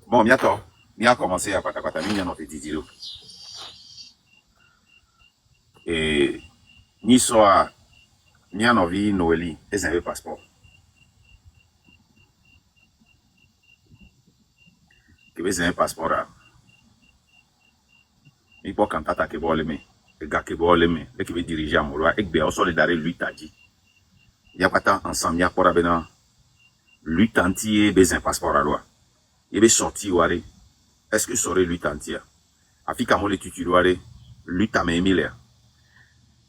Bon, bientôt, on a commencé à Patakata, on a fait Didiro. Et, ni soit, ni en envie, Noélie, et c'est un passeport. Que c'est un passeport là. Il faut quand t'as que bon les mains, le gars que bon les mains, le qui veut diriger à Moroa, et que bien, on solidaire lui t'a dit. Il y a pas tant ensemble, il y a pas bien, lui t'antier, besoin un passeport à loi. Il veut sortir, ouare. Est-ce que ça aurait lui t'antier? Afika mole tutuloire, lui t'a mis mille.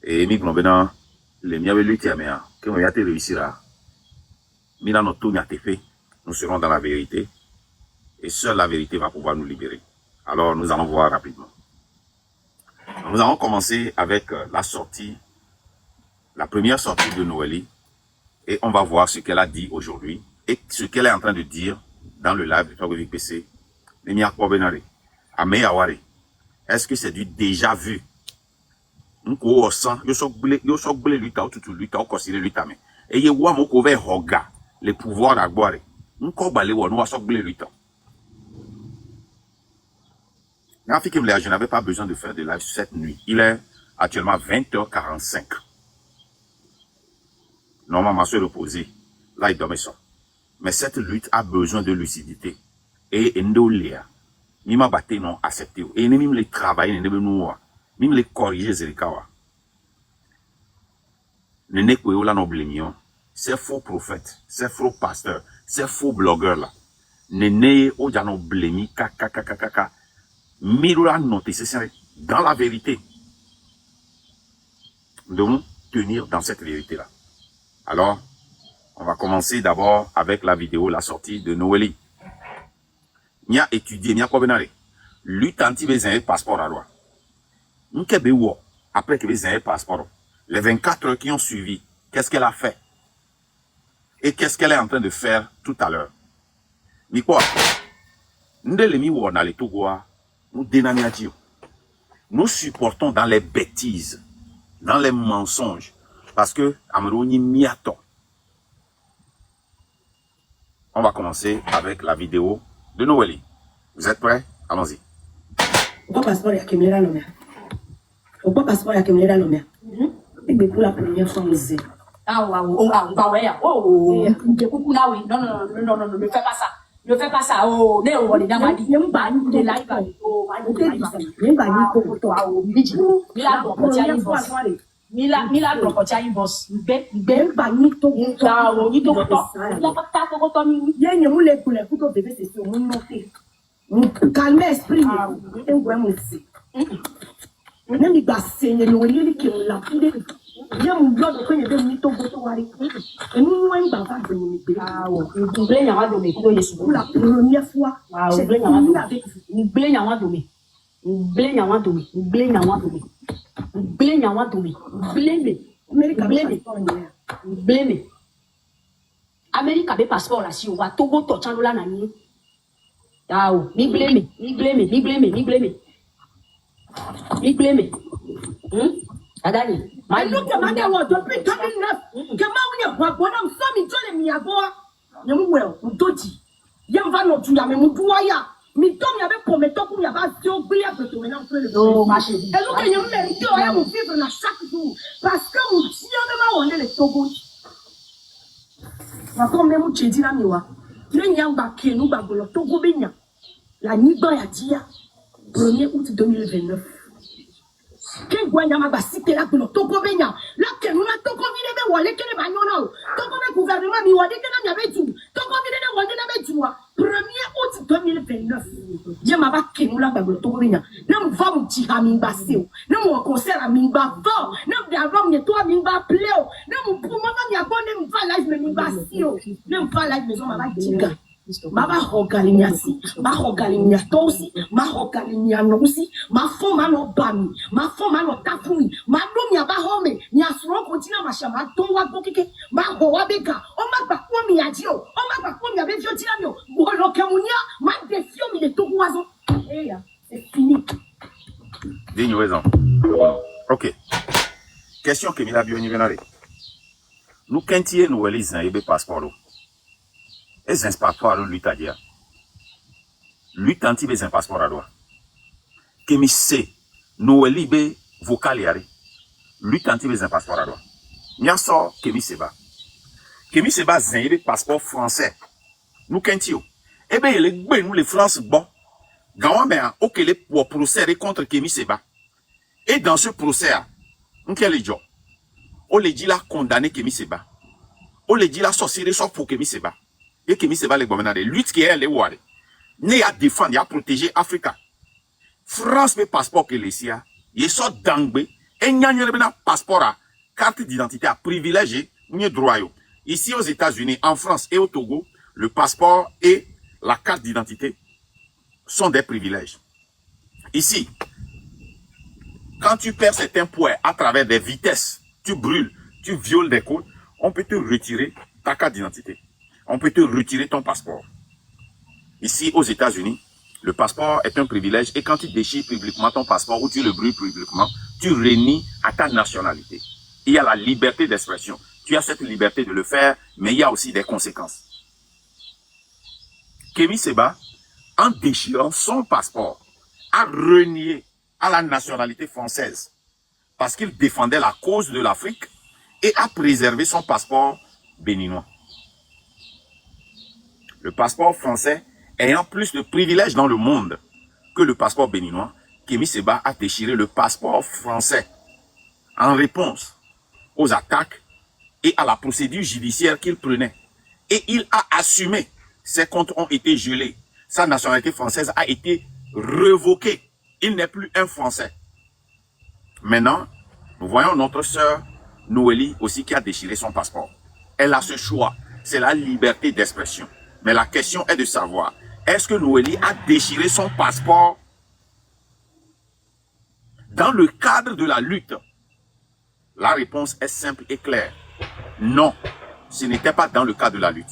Et mi globena, les miens lui t'a mis, que on y a te réussir à. Mina notre tout n'y a te fait, nous serons dans la vérité. Et seule la vérité va pouvoir nous libérer. Alors, nous allons voir rapidement. Nous allons commencer avec la sortie, la première sortie de Noélie. Et on va voir ce qu'elle a dit aujourd'hui et ce qu'elle est en train de dire dans le live de Togo VPC. Est-ce que c'est du déjà vu? Les pouvoirs d'Agboire. Je n'avais pas besoin de faire de live cette nuit. Il est actuellement 20h45. Normalement, se reposer. Là, il dormait ça. Mais cette lutte a besoin de lucidité. Et Ndolia, ni ma batté non accepté. Et ni même les travailler, ni même les corriger, Zerikawa. Ne n'est pas là non blémion. Ces faux prophètes, ces faux pasteurs, ces faux blogueurs là. Ne n'est pas non blémi, kaka. Miroula noté, c'est dans la vérité. Nous devons tenir dans cette vérité-là. Alors, on va commencer d'abord avec la vidéo, la sortie de Noélie. N'y a étudié, n'y a pas vénéré. Lutte anti-bézin passeport à loi. Après que bézin passeport. Les 24 heures qui ont suivi, qu'est-ce qu'elle a fait? Et qu'est-ce qu'elle est en train de faire tout à l'heure? Ni quoi? Nous supportons dans les bêtises, dans les mensonges, parce que Amroni miato. On va commencer avec la vidéo de Noélie. Vous êtes prêts? Allons-y. Pourquoi passeport il y a que là l'homme? Pourquoi passeport il y a que là l'homme? Et pour la première fois, on sait. Non, ne fais pas ça. Ne fais pas ça. Oh, ne on est dans ma vie. Ne like pas. Oh, Mila dropotia boss. Ben bani to to ni to la pata to to mi. Ye nye mu le pour bébé c'est sur mon monter. Calme esprit et on va monter. Ne mi ba senye no li ki la pide. Ye mu blood ko ye be ni to go wari. Et nous on va pas venir mi be. Ah oh, vous blé nya wa do me ko Yesu. Pour la première fois, c'est blé nya wa do. Vous blé nya wa do me. Vous blé nya wa do me. Vous blé nya wa do me. Blame you want to me. Blame me. America be passport la si o wa Togo to chano la na ni. Yawo, ni blame. Adani. I look at my dad depuis 2009. Que ma ouye boa bonam so mi tole mi aboa. Yemu well, udoji. Yem va no tu ya me muduaya. Mi tom ya be prometto pour ya ba si o gbele apeto me na fere le. Oh ma chérie. Et look at yemu mérite o ya mo vivre na chaque jour parce que mon tien de ma wonde le Togo. Ma comme même chedi na miwa. Le nyang ba kenu ba golo Togo be nya. La niba ya dia 1er août 2029. Quel Guayama va citer là pour le Togo Benya? Là, que nous avons Togo Vide de Wale, que les Bagnons, Togo le gouvernement, mi Wade, que nous avons tout. Togo Vide de Wale, nous avons tout. 1er août 2029. Dieu m'a pas que nous là, pour le Togo Benya. Nous avons dit à Mimba Seo. Nous avons concert à Mimba Fort. Nous avons dit à Mimba Pléo. Nous avons dit à Mimba Seo. Nous avons dit à Mimba Seo. Maba hogalinyasi, ma hogalinyatosi, ma hogalinianosi, ma foma no bami, ma foma no tafumi, ma domi aba home, ni asuro kontina ma shama tonwa bokike, ma howa beka, o ma ba kwa mi adio, o ma ba kwa mi abefio tinamio, bolo kemunia, ma defio mi de tokuazo. Eh ya, c'est fini. Digne raison. Ok. Question que Mila Bioni venare. Nous quintier nous elisons et be passeport. Et c'est pas toi lui t'a dit. lui tanti be un passeport à droit. Kemi se Noeli be vocal yare. Lui tanti be un passeport à droit. Nya so Kemi Seba. Kemi Seba zin be passeport français. Nous kentio. Eh ben les gbe nous les France bon. Gawa me a okele pour procès contre Kemi Seba. Et dans ce procès, on quel job? On le dit là condamné Kemi Seba. On le dit là sorcier sauf pour Kemi Seba. Et Kemi Seba les bombarder. Lutte qui est les ware. Ne à défendre, à protéger Africa. France me passeport que les sia. Il sort d'angbe. Et n'y a pas passeport à carte d'identité à privilégié. N'y droit. Ici aux États-Unis, en France et au Togo, le passeport et la carte d'identité sont des privilèges. Ici, quand tu perds certains points à travers des vitesses, tu brûles, tu violes des codes, on peut te retirer ta carte d'identité. On peut te retirer ton passeport. Ici, aux États-Unis, le passeport est un privilège et quand tu déchires publiquement ton passeport ou tu le brûles publiquement, tu renies à ta nationalité. Il y a la liberté d'expression. Tu as cette liberté de le faire, mais il y a aussi des conséquences. Kemi Seba, en déchirant son passeport, a renié à la nationalité française parce qu'il défendait la cause de l'Afrique et a préservé son passeport béninois. Le passeport français ayant plus de privilèges dans le monde que le passeport béninois, Kemi Seba a déchiré le passeport français en réponse aux attaques et à la procédure judiciaire qu'il prenait. Et il a assumé. Ses comptes ont été gelés. Sa nationalité française a été révoquée. Il n'est plus un Français. Maintenant, nous voyons notre sœur Noélie aussi qui a déchiré son passeport. Elle a ce choix. C'est la liberté d'expression. Mais la question est de savoir, est-ce que Noélie a déchiré son passeport dans le cadre de la lutte? La réponse est simple et claire. Non, ce n'était pas dans le cadre de la lutte.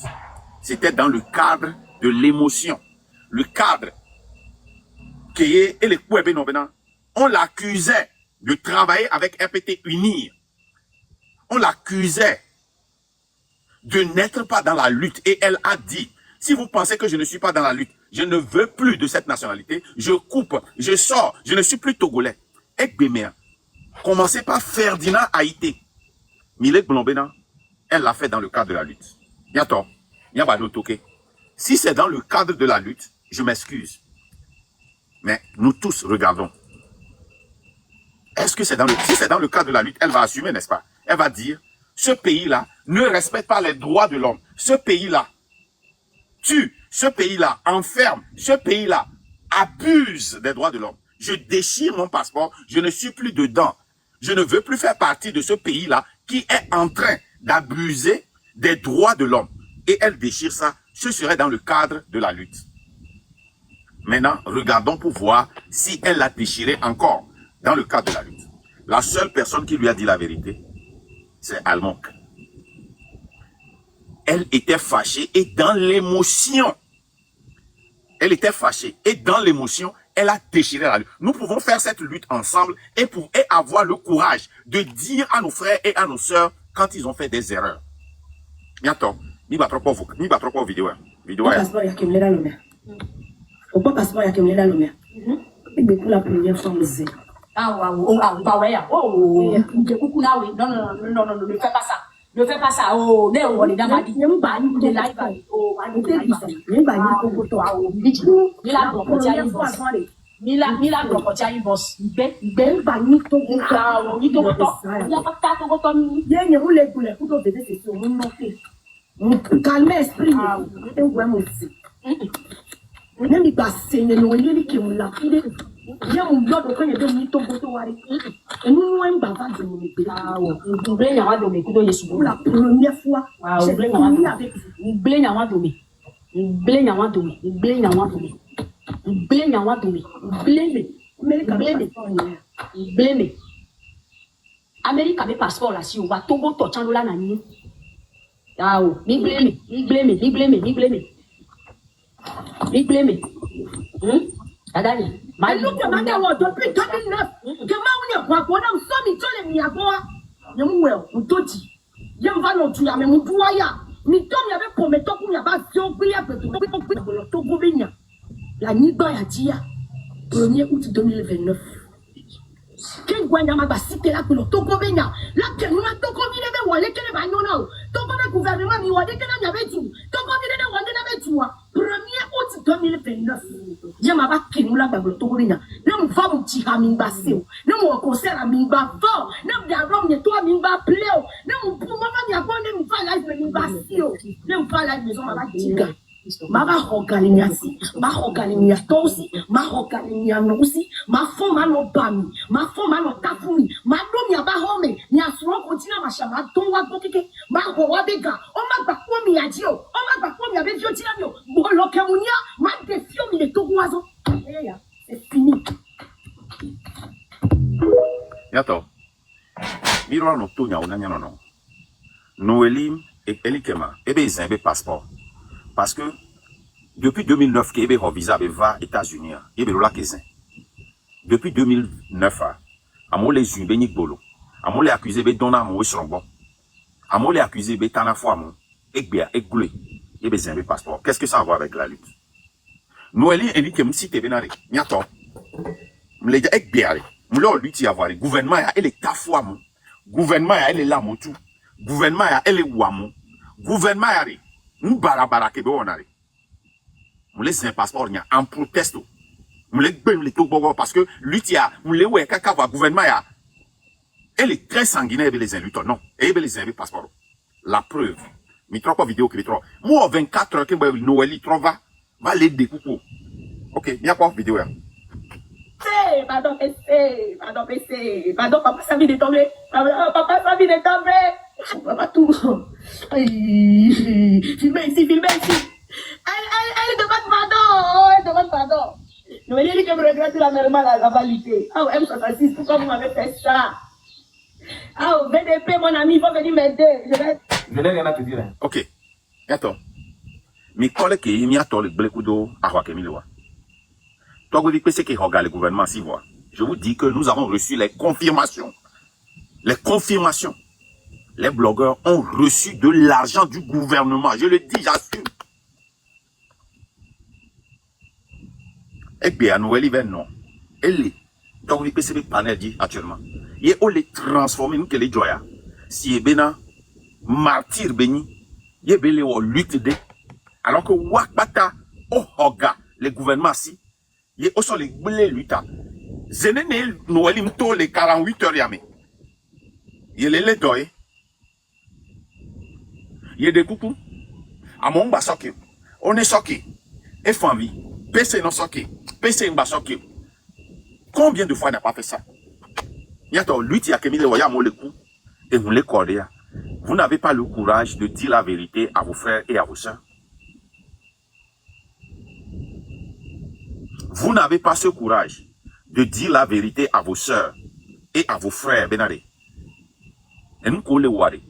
C'était dans le cadre de l'émotion. Le cadre qui est et les on l'accusait de travailler avec RPT Unir. On l'accusait de n'être pas dans la lutte. Et elle a dit, si vous pensez que je ne suis pas dans la lutte, je ne veux plus de cette nationalité, je coupe, je sors, je ne suis plus togolais. Et Béméa, commencez par Ferdinand Haïté. Milek Blombena, elle l'a fait dans le cadre de la lutte. Yato, Yabado Toke. Si c'est dans le cadre de la lutte, je m'excuse. Mais nous tous regardons. Est-ce que c'est dans le, si c'est dans le cadre de la lutte, elle va assumer, n'est-ce pas? Elle va dire, ce pays-là ne respecte pas les droits de l'homme. Ce pays-là tue, ce pays-là enferme, ce pays-là abuse des droits de l'homme. Je déchire mon passeport, je ne suis plus dedans. Je ne veux plus faire partie de ce pays-là qui est en train d'abuser des droits de l'homme. Et elle déchire ça, ce serait dans le cadre de la lutte. Maintenant, regardons pour voir si elle l'a déchiré encore dans le cadre de la lutte. La seule personne qui lui a dit la vérité, c'est Almonk. Elle était fâchée et dans l'émotion, elle était fâchée et dans l'émotion, elle a déchiré la lutte. Nous pouvons faire cette lutte ensemble et avoir le courage de dire à nos frères et à nos sœurs quand ils ont fait des erreurs. Bientôt, ni va trop vidéo. Passeport ya kemlela lo mer. Pourquoi passeport ya kemlela lo mer? Et pour la première fois aussi. Ah ouais, bah ouais, oh, coucou là oui, non, ne fais pas ça. Ne fais pas ça. Oh, on est dans ma vie. De live. Oh, Mila blokotia yi boss. Ben ba ni to ko ni to ko. Ya pa ta to ko ni. Ye ni le kule ku to bebe se so mo no fe. Calme esprit. E wo mo si. Ne mi ba se ne no ye ni ki mo la fi de. Ye mo blodo ko ye de ni to ko to wari. E nu mo en ba va de mo ni pe. Ah wo. Nble nya wa do me ku do Yesu. Pour la première fois. Ah, nble nya wa do. Nble nya wa do me. Nble nya wa do me. Nble nya wa do me. Blame and what do me? Blame. America be passport la si o wa Togo to chandola na ni. Ah o, ni blame. Adani. Mais nous que manda wa depuis 2009. Que ma uni kwa bona msomi tole mi agoa. Yemwe mtoti. Yemva no tu ya me mduwa ya. Ni tom ya be prometo ku ya ba zio gbe ya be to Togo benya. La Niba Yadia, 1er août 2029. Quel Guanyama va citer là pour le Tokobenya? Là, quel nous a Tokobine de Wale, quel est Bagnono? Tokobé gouvernement, ni Wade, quel est avec tout? Tokobine de Wade avec tout. 1er août 2029. Yamaba Kenula Bablo Tokobenya. Nous va mon petit Hamimba Seo. Nous mon concert à Mimba fort. Nous d'abord, nous toi Mimba Pléo. Nous pour maman, nous avons nous pas live Mimba Seo. Nous pas live maison à Tiga. Mara hogalimia si, ma hogalimia tosi, ma hogalimia nosi, ma foma no bami, ma foma no tafumi, ma domi abahome, ni asuro kontina ma shama donwa bokeke, ma howa bega, o ma bakwo mi adio, o ma bakwo mi abefio tinamio, bolo kemunia, ma defio mi le toguazo. C'est fini. Yato. Miro no tonya onanya no. Noelim et Elikema, ebe zimbe passeport. Parce que depuis 2009, Kébé visa va aux États-Unis, depuis 2009, Amole Zumbenik Bolo, Amole accusé de Donna Moïse Rombo, Amole accusé de Tanafouamon, Ekbea, Ekgoulé, et Bézin passeport. Qu'est-ce que ça a à voir avec la lutte? Noélie indique que Msi Tébenari, Miato, Mlédia Ekbea, Mlo lutte à voir le gouvernement, elle est Tafouamon, gouvernement, elle est Lamotou, gouvernement, elle est Ouamon, gouvernement, elle est nous barabara kebe onare. Nous laissons un passeport en proteste. Nous les parce que l'utia, nous les ouais kaka va gouvernement ya. Elle est très sanguinaire avec les lutteurs non. Et les invités passeport. La preuve. Mi trop vidéo que trop. Moi 24 heures que Noël trova va les découper. OK, bien quoi vidéo ya. Pardon PC, pardon papa ça vient de tomber. Papa ça vient de tomber. Papa tout. Filmez ici. Elle demande pardon. Noélie dit que me regrette la normale la validité. Ah, M66, pourquoi vous m'avez fait ça? Ah, VDP, mon ami, il faut venir m'aider. Je n'ai rien à te dire. Hein. OK. Attends. Mais quand le qui y a le blekudo à Wakemiloa. Toi, vous dites que c'est qui regarde le gouvernement si voit. Je vous dis que nous avons reçu les confirmations. Les confirmations. Les blogueurs ont reçu de l'argent du gouvernement. Je le dis, j'assume. Et bien, Noël, il non. Elle est. Donc, il peut se panel dit actuellement. Et on les transforme, nous, que les joya. Si il y a martyr béni, il y a lutte de. Alors que Wakbata, oh, hoga, le gouvernement si, il y a aussi les blés lutte. Zenene, Noël, il me les 48 heures yamé. Il y a les doye. Il y a des coucous. À mon bas soké. On est soké. Et famille. PC non soké. PC en bas soké. Combien de fois n'a pas fait ça? Il y a lui qui a mis le voyage le coup. Et vous les cordez. Vous n'avez pas le courage de dire la vérité à vos frères et à vos sœurs. Vous n'avez pas ce courage de dire la vérité à vos sœurs et à vos frères. Benare. Et nous collons les wari.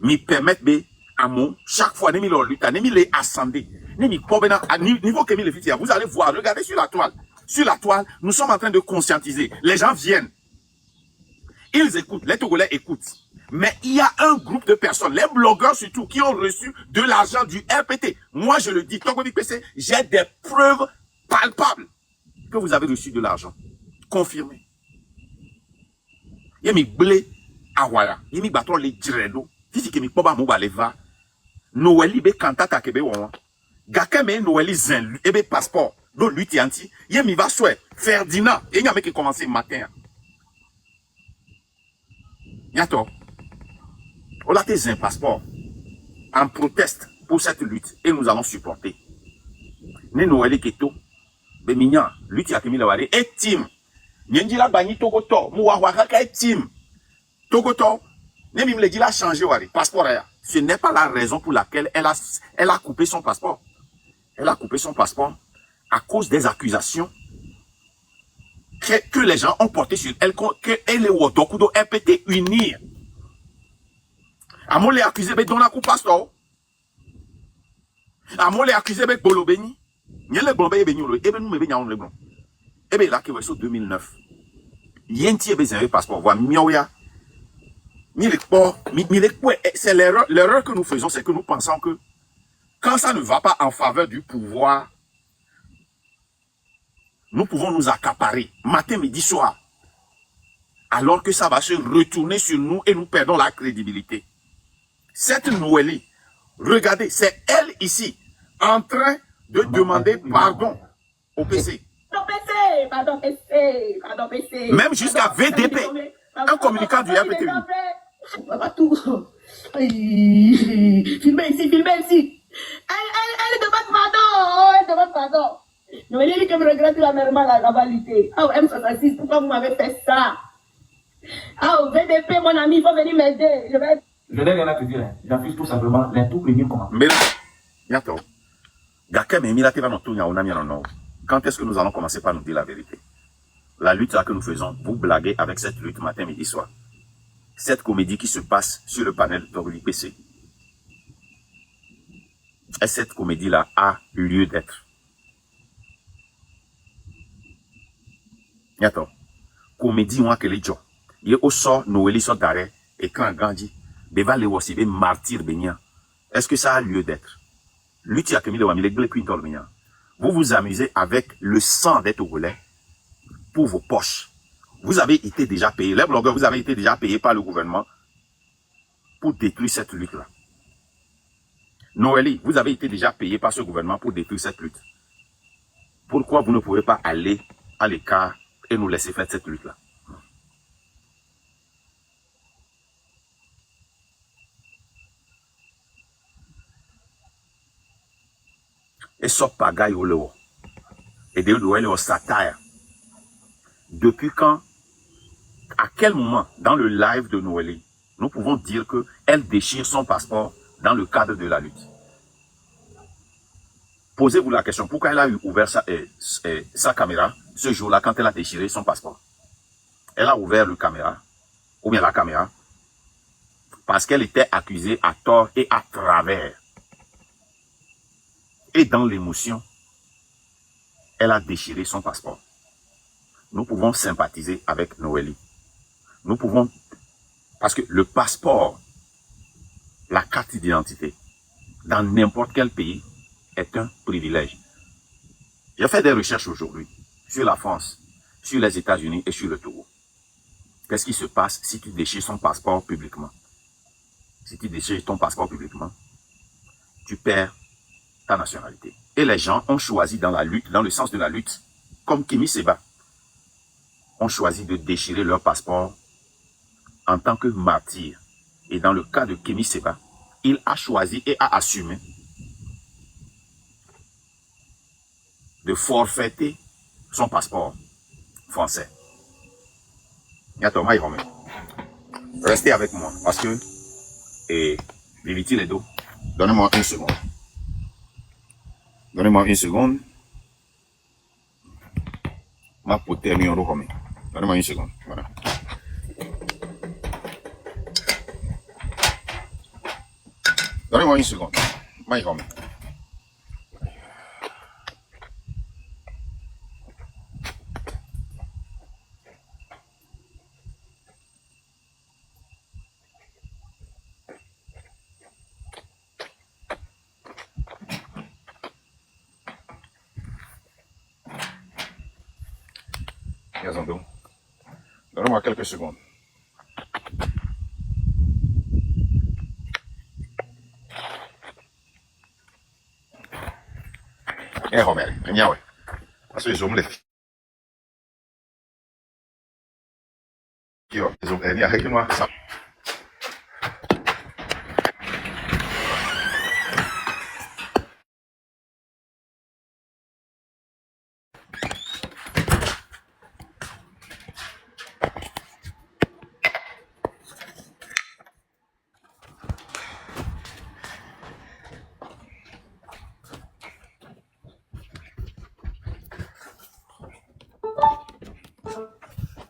Mi permettre à mon chaque fois nemi leur lutte nemi les ascender nemi pobena à niveau que mi les fitia vous allez voir regardez sur la toile nous sommes en train de conscientiser les gens viennent ils écoutent les Togolais écoutent mais il y a un groupe de personnes les blogueurs surtout qui ont reçu de l'argent du RPT. Moi je le dis Togolais PC j'ai des preuves palpables que vous avez reçu de l'argent confirmé yemi blé awaya yemi bato les dredo fisi ke mi poba mo baleva Noël be kantata kebe won gaka me Noël zen ebe passeport do lutti anti yemi va souhait Ferdinand et nyame qui commencer matin yato on a tes un passeport en proteste pour cette lutte et nous allons supporter ne Noël keto be minya lutti akemi la wale et team nyenji la bani togoto mu wa ka team togoto même il a changé passeport. Ce n'est pas la raison pour laquelle elle a coupé son passeport. Elle a coupé son passeport à cause des accusations que les gens ont portées sur elle, qu'elle est Wotokudo RPT unir. Amon les accusé de donner un coup passeport. Amon les accusé de Bolobeni. N'y le Bolobeni Beni, et nous me baignons le blanc. Et bien là, qui est 2009. Yenti est un passeport. Voilà, Mioya. C'est l'erreur que nous faisons, c'est que nous pensons que quand ça ne va pas en faveur du pouvoir, nous pouvons nous accaparer matin, midi, soir, alors que ça va se retourner sur nous et nous perdons la crédibilité. Cette Noélie, regardez, c'est elle ici, en train de demander pardon au PC. Pardon, PC. Même jusqu'à VDP, un communicant du RPTV. Papa tout. Filmez ici. Elle demande pardon. Non, elle dit que me regrette la mère la validité. Ah, M66, pourquoi vous m'avez fait ça? Ah, VDP, mon ami, il faut venir m'aider. Je n'ai rien à te dire. J'affiche tout simplement les tout premiers commentaires. Mais là, yato, Gakem et Milate va nous tourner au Nami non. Quand est-ce que nous allons commencer par nous dire la vérité? La lutte là que nous faisons, vous blaguez avec cette lutte matin, midi, soir. Cette comédie qui se passe sur le panel de l'IPC. Et cette comédie-là a lieu d'être. Yato, comédie ouan que les gens. Il y a aussi Noélie sur d'arrêt et quand Gandhi, beva le aussi be martyr benya. Est-ce que ça a lieu d'être? Lutte ya kemile wamile gle quintol benya. Vous vous amusez avec le sang des Togolais pour vos poches. Vous avez été déjà payé, les blogueurs, vous avez été déjà payés par le gouvernement pour détruire cette lutte-là. Noélie, vous avez été déjà payé par ce gouvernement pour détruire cette lutte. Pourquoi vous ne pouvez pas aller à l'écart et nous laisser faire cette lutte-là? Et ça pagaille au léo. Et de l'ouest au satire. Depuis quand, à quel moment, dans le live de Noélie, nous pouvons dire qu'elle déchire son passeport dans le cadre de la lutte? Posez-vous la question, pourquoi elle a ouvert sa caméra ce jour-là quand elle a déchiré son passeport? Elle a ouvert la caméra parce qu'elle était accusée à tort et à travers. Et dans l'émotion, elle a déchiré son passeport. Nous pouvons sympathiser avec Noélie. Nous pouvons, parce que le passeport, la carte d'identité, dans n'importe quel pays, est un privilège. J'ai fait des recherches aujourd'hui sur la France, sur les États-Unis et sur le Togo. Qu'est-ce qui se passe si tu déchires son passeport publiquement? Si tu déchires ton passeport publiquement, tu perds ta nationalité. Et les gens ont choisi dans la lutte, dans le sens de la lutte, comme Kémy Séba, ont choisi de déchirer leur passeport en tant que martyr. Et dans le cas de Kémy Séba, il a choisi et a assumé de forfaiter son passeport français. Restez avec moi parce que Viviti Ledo, donnez-moi une seconde. Donnez-moi une seconde. Ma poter mi euro comme. Donnez-moi une seconde. Voilà. Donnez-moi une seconde. Ma comme. Donnez-moi quelques secondes. Robert, ouais. Parce que je me lève.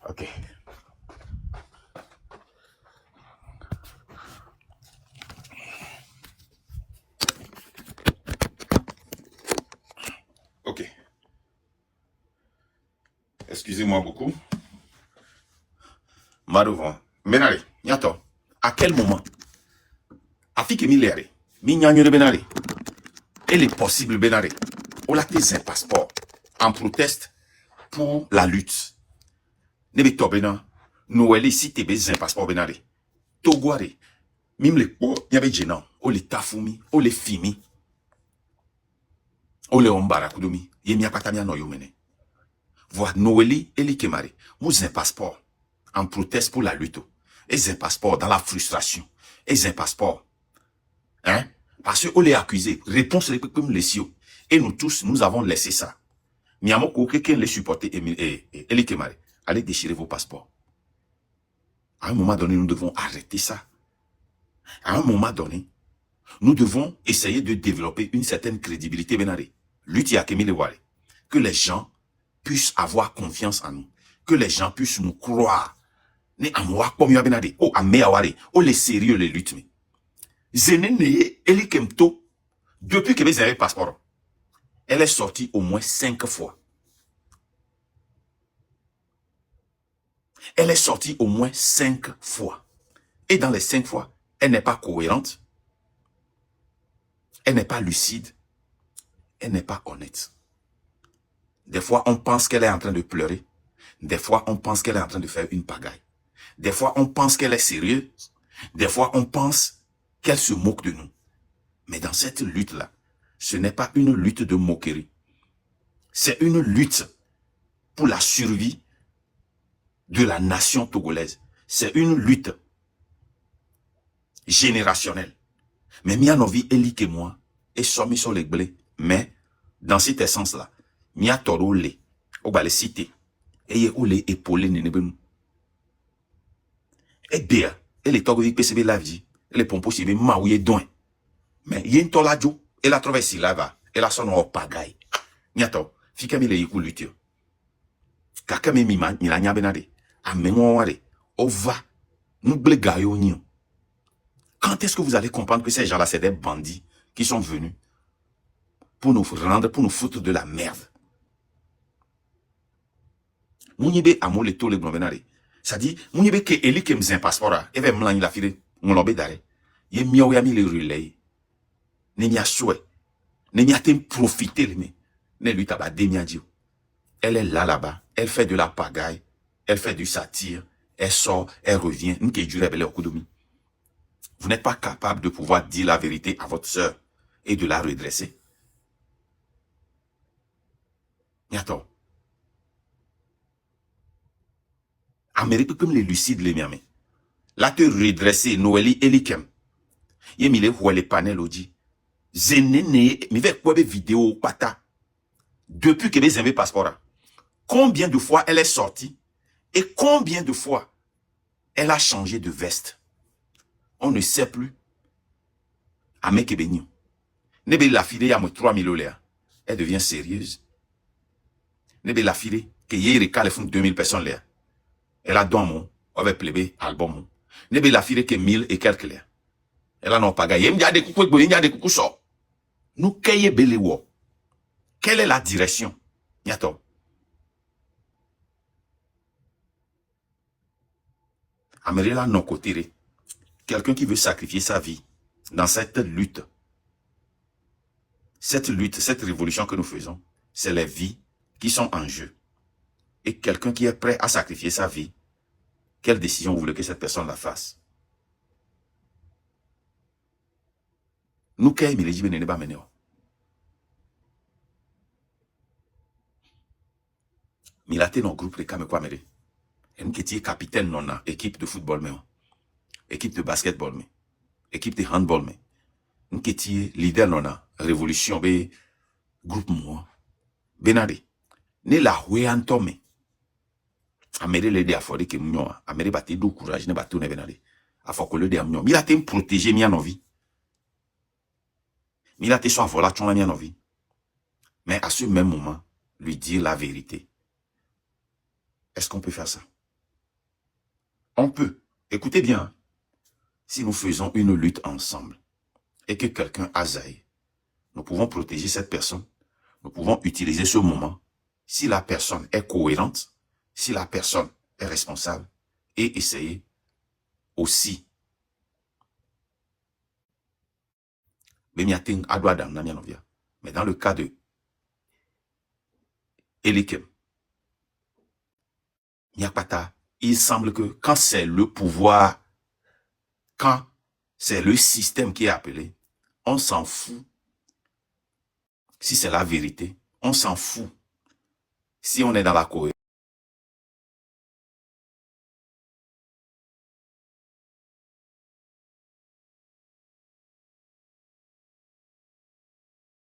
Ok. Ok. Excusez-moi beaucoup. Marouvant. Benare, Yato. À quel moment? Afike Milere. Mignagno de Benare. Elle est possible, Benare. On a tes un passeport. En proteste pour la lutte. Nebe tobena, Noël si tebe zin passeport benare. Togoare, mim le po, yabe jenan, o le tafumi, o le fimi, o le ombara kudomi, yemi apatamia no yomene. Voir Noël eli kemare, mou zin passeport, en proteste pour la lutte. Et zin passeport dans la frustration. Et zin passeport. Hein? Parce qu'on les accusé. Réponse comme les sios. Et nous tous, nous avons laissé ça. Miyamoko, quelqu'un les supporter et Eli Kemare. Allez déchirer vos passeports. À un moment donné, nous devons arrêter ça. À un moment donné, nous devons essayer de développer une certaine crédibilité. Lutti à Kemile Wale. Que les gens puissent avoir confiance en nous. Que les gens puissent nous croire. Ne amwa pomyo benade. Oh, ameaware. Oh, les sérieux, les luttes. Zenene Eli Kemto, depuis que vous avez passeport, elle est sortie au moins 5 fois. Elle est sortie au moins 5 fois. Et dans les 5 fois, elle n'est pas cohérente. Elle n'est pas lucide. Elle n'est pas honnête. Des fois, on pense qu'elle est en train de pleurer. Des fois, on pense qu'elle est en train de faire une pagaille. Des fois, on pense qu'elle est sérieuse. Des fois, on pense qu'elle se moque de nous. Mais dans cette lutte-là, ce n'est pas une lutte de moquerie. C'est une lutte pour la survie de la nation togolaise. C'est une lutte générationnelle. Mais Mia Novi Eli que moi, et sommi sur les blés. Mais, dans cet essence-là, Mia Toro le, au bas les citer, et ou les épauler nenebenu. Et bien, et les togo PCB la vie, et les pompos si maouye doin. Mais, yen tola jo, et la trouve si là-bas, et la son au pagaille. Niato, fika mi le yiku lutio. Kaka mi mima, mi la nya benade. A menware, o va, nous gayo nyon. Quand est-ce que vous allez comprendre que ces gens-là, c'est des bandits qui sont venus pour nous rendre, pour nous foutre de la merde? Mounibe amo le to le gnovenare. Ça dit, mounibe ke eli ke mzen passeport, eve mlan la file, mon lobe dare. Ye miaou yami le relais. Ne mia souhait. Ne mia tem profiter le me. Ne lui taba demia dio. Elle est là-bas. Elle fait de la pagaille. Elle fait du satire. Elle sort, elle revient. Nke dure bele okudomi. Vous n'êtes pas capable de pouvoir dire la vérité à votre sœur et de la redresser. Et attends. Amérique comme les lucides les miens. Là te redresser Noélie Elikem. Yé mi le voit les panels odi. Zenene mi ve quoi be vidéo pata. Depuis que les avez passeport. Combien de fois elle est sortie et combien de fois elle a changé de veste. On ne sait plus. Ameke Benio. Nebe la fille y a 3000 $. Elle devient sérieuse. Nebe la fille que hier et font 2000 personnes là. Elle a don mon avec plébé album. Nebe la fille que 1000 et quelques là. Elle a non pas gagné. Il y a des coucou il y a des coucou so. Nous kaye belewo. Quelle est la direction? Yato. Amerela non côté. Quelqu'un qui veut sacrifier sa vie dans cette lutte. Cette lutte, cette révolution que nous faisons, c'est les vies qui sont en jeu. Et quelqu'un qui est prêt à sacrifier sa vie, quelle décision vous voulez que cette personne la fasse? Nous, qui sommes pas menés. Milate dans le groupe de Kamekwa Méré. Et nous qui sommes capitaine non équipe de football, équipe de basketball, équipe de handball, nous qui sommes leader non révolution, groupe moi. Benade. Ne la hué Améré le de affolé que nous Améré bâti du courage ne bâti ne benade. Affolé le de amnon. Milate me protéger mien envie. Milate soit voilà ton mien envie. Mais à ce même moment, lui dire la vérité. Est-ce qu'on peut faire ça? On peut. Écoutez bien. Si nous faisons une lutte ensemble et que quelqu'un azaille, nous pouvons protéger cette personne. Nous pouvons utiliser ce moment. Si la personne est cohérente, si la personne est responsable, et essayer aussi. Mais dans le cas de Elikem, Nyapata, il semble que quand c'est le pouvoir, quand c'est le système qui est appelé, on s'en fout. Si c'est la vérité, on s'en fout. Si on est dans la cohérence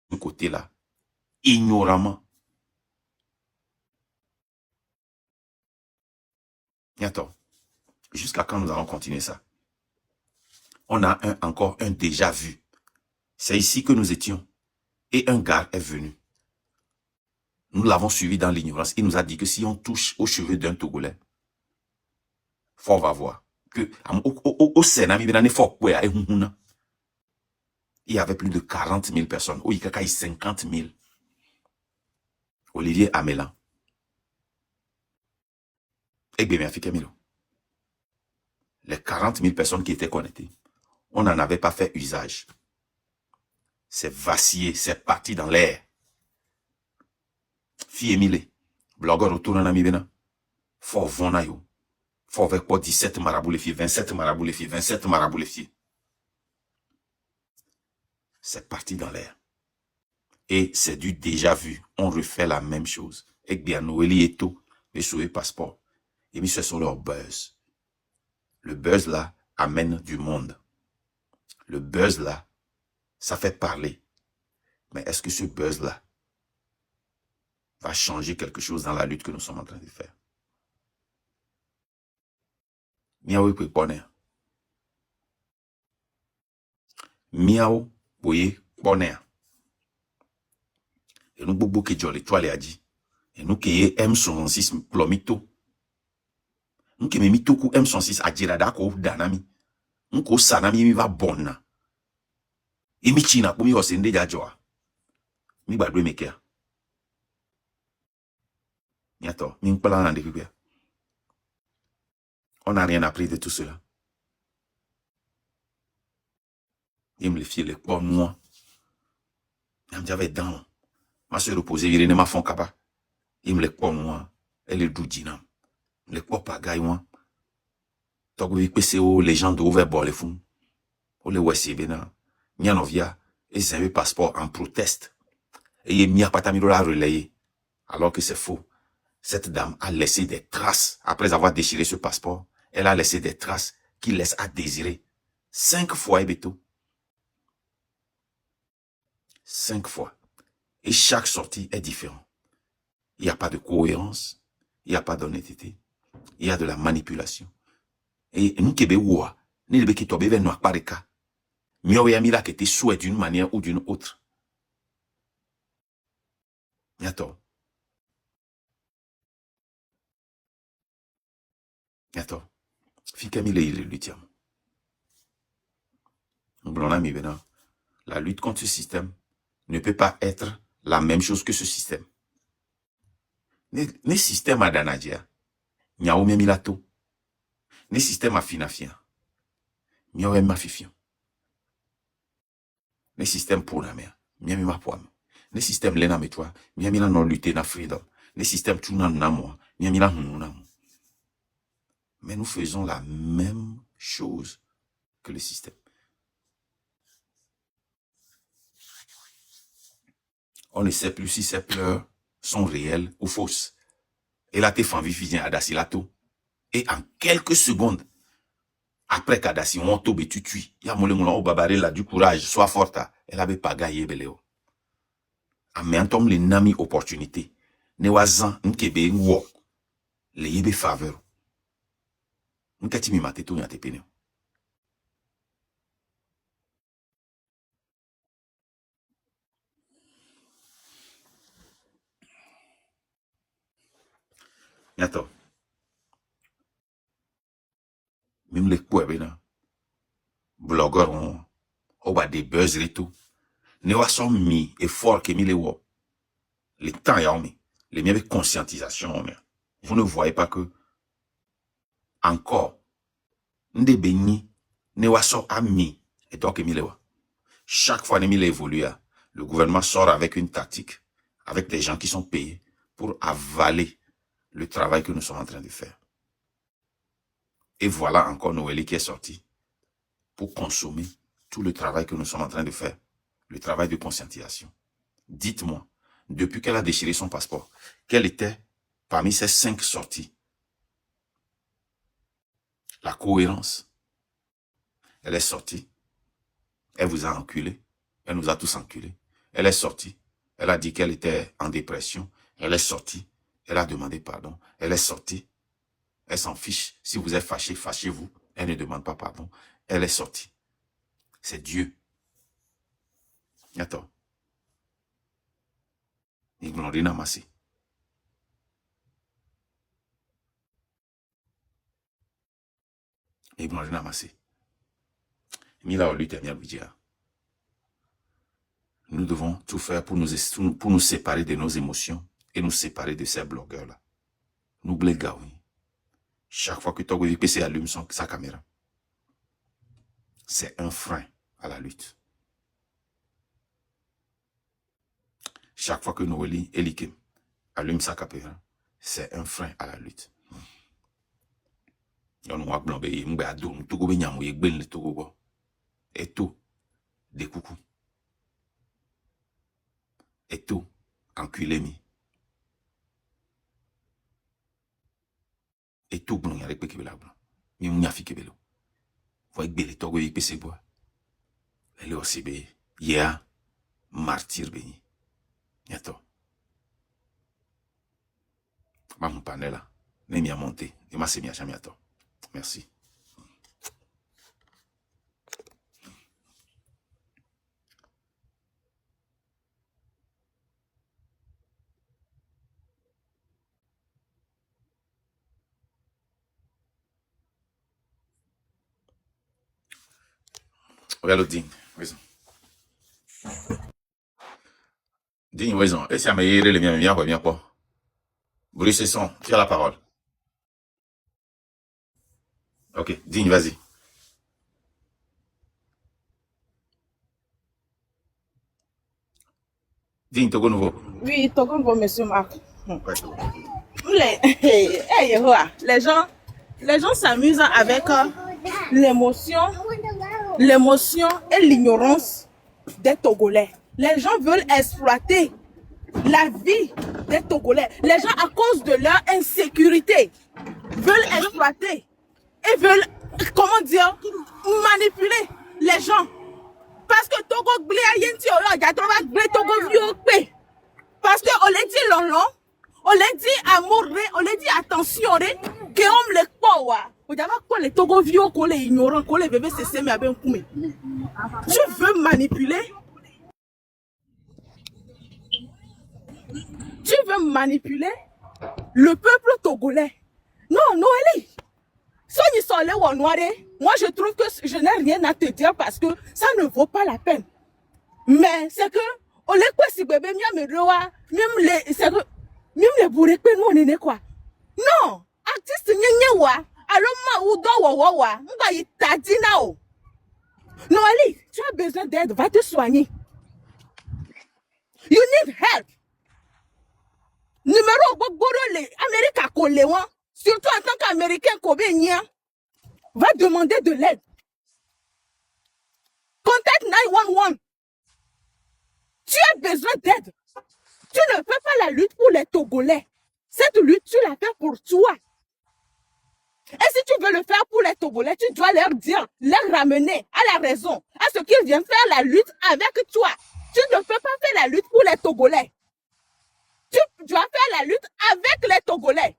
de côté là, ignoramment. Et attends, jusqu'à quand nous allons continuer ça? On a encore un déjà vu. C'est ici que nous étions. Et un gars est venu. Nous l'avons suivi dans l'ignorance. Il nous a dit que si on touche aux cheveux d'un Togolais, on va voir que au Sénat, il y avait plus de 40 000 personnes. Au Ikaka, 50 000. Olivier Amélan. Et bien, les 40 000 personnes qui étaient connectées, on n'en avait pas fait usage. C'est vacillé, c'est parti dans l'air. Fille Emile, blogueur autour d'un ami bena, faut vonayo. Faut avec quoi 17 marabouts les filles, 27 marabouts les filles, 27 marabouts les filles. C'est parti dans l'air. Et c'est du déjà vu. On refait la même chose. Et bien, Noélie et tout, les souhaits passeport. Et mis sur leur buzz. Le buzz là amène du monde. Le buzz là, ça fait parler. Mais est-ce que ce buzz là va changer quelque chose dans la lutte que nous sommes en train de faire? Miaou peut bonner. Miaou boye bonner. Et nous bobo que jolly toile a dit. Et nous qui M66 plomito. Nous qui mito ku M66 a jirada ko danami. Nous ko sanami mi va bonna. Et mi china pour mi osende jajoa. Mi badwe mekea. Niato, mi n'pala nan de. On n'a rien appris de tout cela. Il me le fit le bon moi. Il me dit dans. Ma soeur reposée, il ne m'a fait kaba. Il me le bon moi. Elle est doudinam. Le quoi pagaille moi. Tant que vous les gens de ouvert bord les fous. Ou les ouest bena. Nyanovia. Et ils avaient passeport en proteste. Et il m'a pas tamiro la relayer. Alors que c'est faux. Cette dame a laissé des traces. Après avoir déchiré ce passeport, elle a laissé des traces qui laissent à désirer. 5 fois, Ebeto. 5 fois. Et chaque sortie est différente. Il n'y a pas de cohérence. Il n'y a pas d'honnêteté. Il y a de la manipulation. Et nous, Québécois, nous, les Békitois, nous, nous, pas de cas. Mieux, il y a qui était souhait d'une manière ou d'une autre. Attends. Attends. La lutte contre ce système ne peut pas être la même chose que ce système. Le système à Danadia, Niao Milato. Le système à Finafia, Niao Mafifion. Le système pour la mer, Miami Mapoam. Le système Lena Metwa, Miami la non lutter na freedom. Le système Tunan Namoa, Miami la Hununam. Mais nous faisons la même chose que le système. On ne sait plus si ces pleurs sont réelles ou fausses. Et là, t'es fan vivien à Dasilato. Et en quelques secondes, après qu'Adassi, on tombe et tu tues. Il y a mon babaré là, du courage, sois forte. Elle avait pas gagné, beléo. A mais en tombe les nami opportunité. Ne wazan, n'kebe n'wo. Le yebe faveur. N'kati mi mate tout n'yate pene. Attends. Même les coups, blogueurs on va des buzz et tout. Ne wa son mi effort que mi les wo. Les temps y a mis. Les miens avec conscientisation, mais. Vous ne voyez pas que, encore, n'de béni, ne wa son ami, et donc mi les wa. Chaque fois que mi les évolue, le gouvernement sort avec une tactique, avec des gens qui sont payés pour avaler le travail que nous sommes en train de faire. Et voilà encore Noélie qui est sortie pour consommer tout le travail que nous sommes en train de faire, le travail de conscientisation. Dites-moi, depuis qu'elle a déchiré son passeport, quelle était parmi ces 5 sorties la cohérence? Elle est sortie, elle vous a enculé, elle nous a tous enculés. Elle est sortie, elle a dit qu'elle était en dépression, elle est sortie, elle a demandé pardon, elle est sortie, elle s'en fiche. Si vous êtes fâché, fâchez-vous, elle ne demande pas pardon, elle est sortie. C'est Dieu. Attends. Ils n'ont rien amassé. Ils n'ont rien amassé. Nous devons tout faire pour nous séparer de nos émotions et nous séparer de ces blogueurs-là. N'oubliez pas, oui. Chaque fois que Togo PC allume sa caméra, c'est un frein à la lutte. Chaque fois que Noélie Elikim allume sa caméra, c'est un frein à la lutte. Et tout, des coucous. Et tout, enculé mi. Et tout, bon, y'a pas kebela blanc. Mi mounya fi kebelo. Voyez que les Togo yik pese bois. Elle est aussi bé. Y'a martyr béni. Yato. Ma mon panel là. Ne m'y a monté. Et ma c'est m'y a jamais attend. Merci. Regarde le digne. Raison. Digne, raison. Et si à me yére le mien, bien quoi. Bruce et son, tu as la parole. Ok, Digne, vas-y. Digne, Togo Nouveau. Oui, Togo Nouveau, monsieur Marc. Ouais, c'est bon. Les gens s'amusent avec l'émotion et l'ignorance des Togolais. Les gens veulent exploiter la vie des Togolais. Les gens, à cause de leur insécurité, veulent exploiter et veulent, comment dire, manipuler les gens. Parce que Togo Glé a yenti Togo Viopé. Parce que on les dit lolo, on les dit amour, on les dit attention, que on les powa. On dirait que les Togo Vio, qu'on les ignorants, qu'on les bébés c'est mais avec un coup. Tu veux manipuler? Tu veux manipuler le peuple togolais? Non, Noélie. Moi, je trouve que je n'ai rien à te dire parce que ça ne vaut pas la peine. Mais c'est que, on les quoi si bébé, même les bourrés, nous on est quoi? Non, artiste, Noélie, tu as besoin d'aide, va te soigner. You need help. Numéro les Américains collés, surtout en tant qu'Américain kobénien, va demander de l'aide. Contact 911. Tu as besoin d'aide. Tu ne fais pas la lutte pour les Togolais. Cette lutte, tu la fais pour toi. Et si tu veux le faire pour les Togolais, tu dois leur dire, leur ramener à la raison, à ce qu'ils viennent faire la lutte avec toi. Tu ne peux pas faire la lutte pour les Togolais. Tu dois faire la lutte avec les Togolais.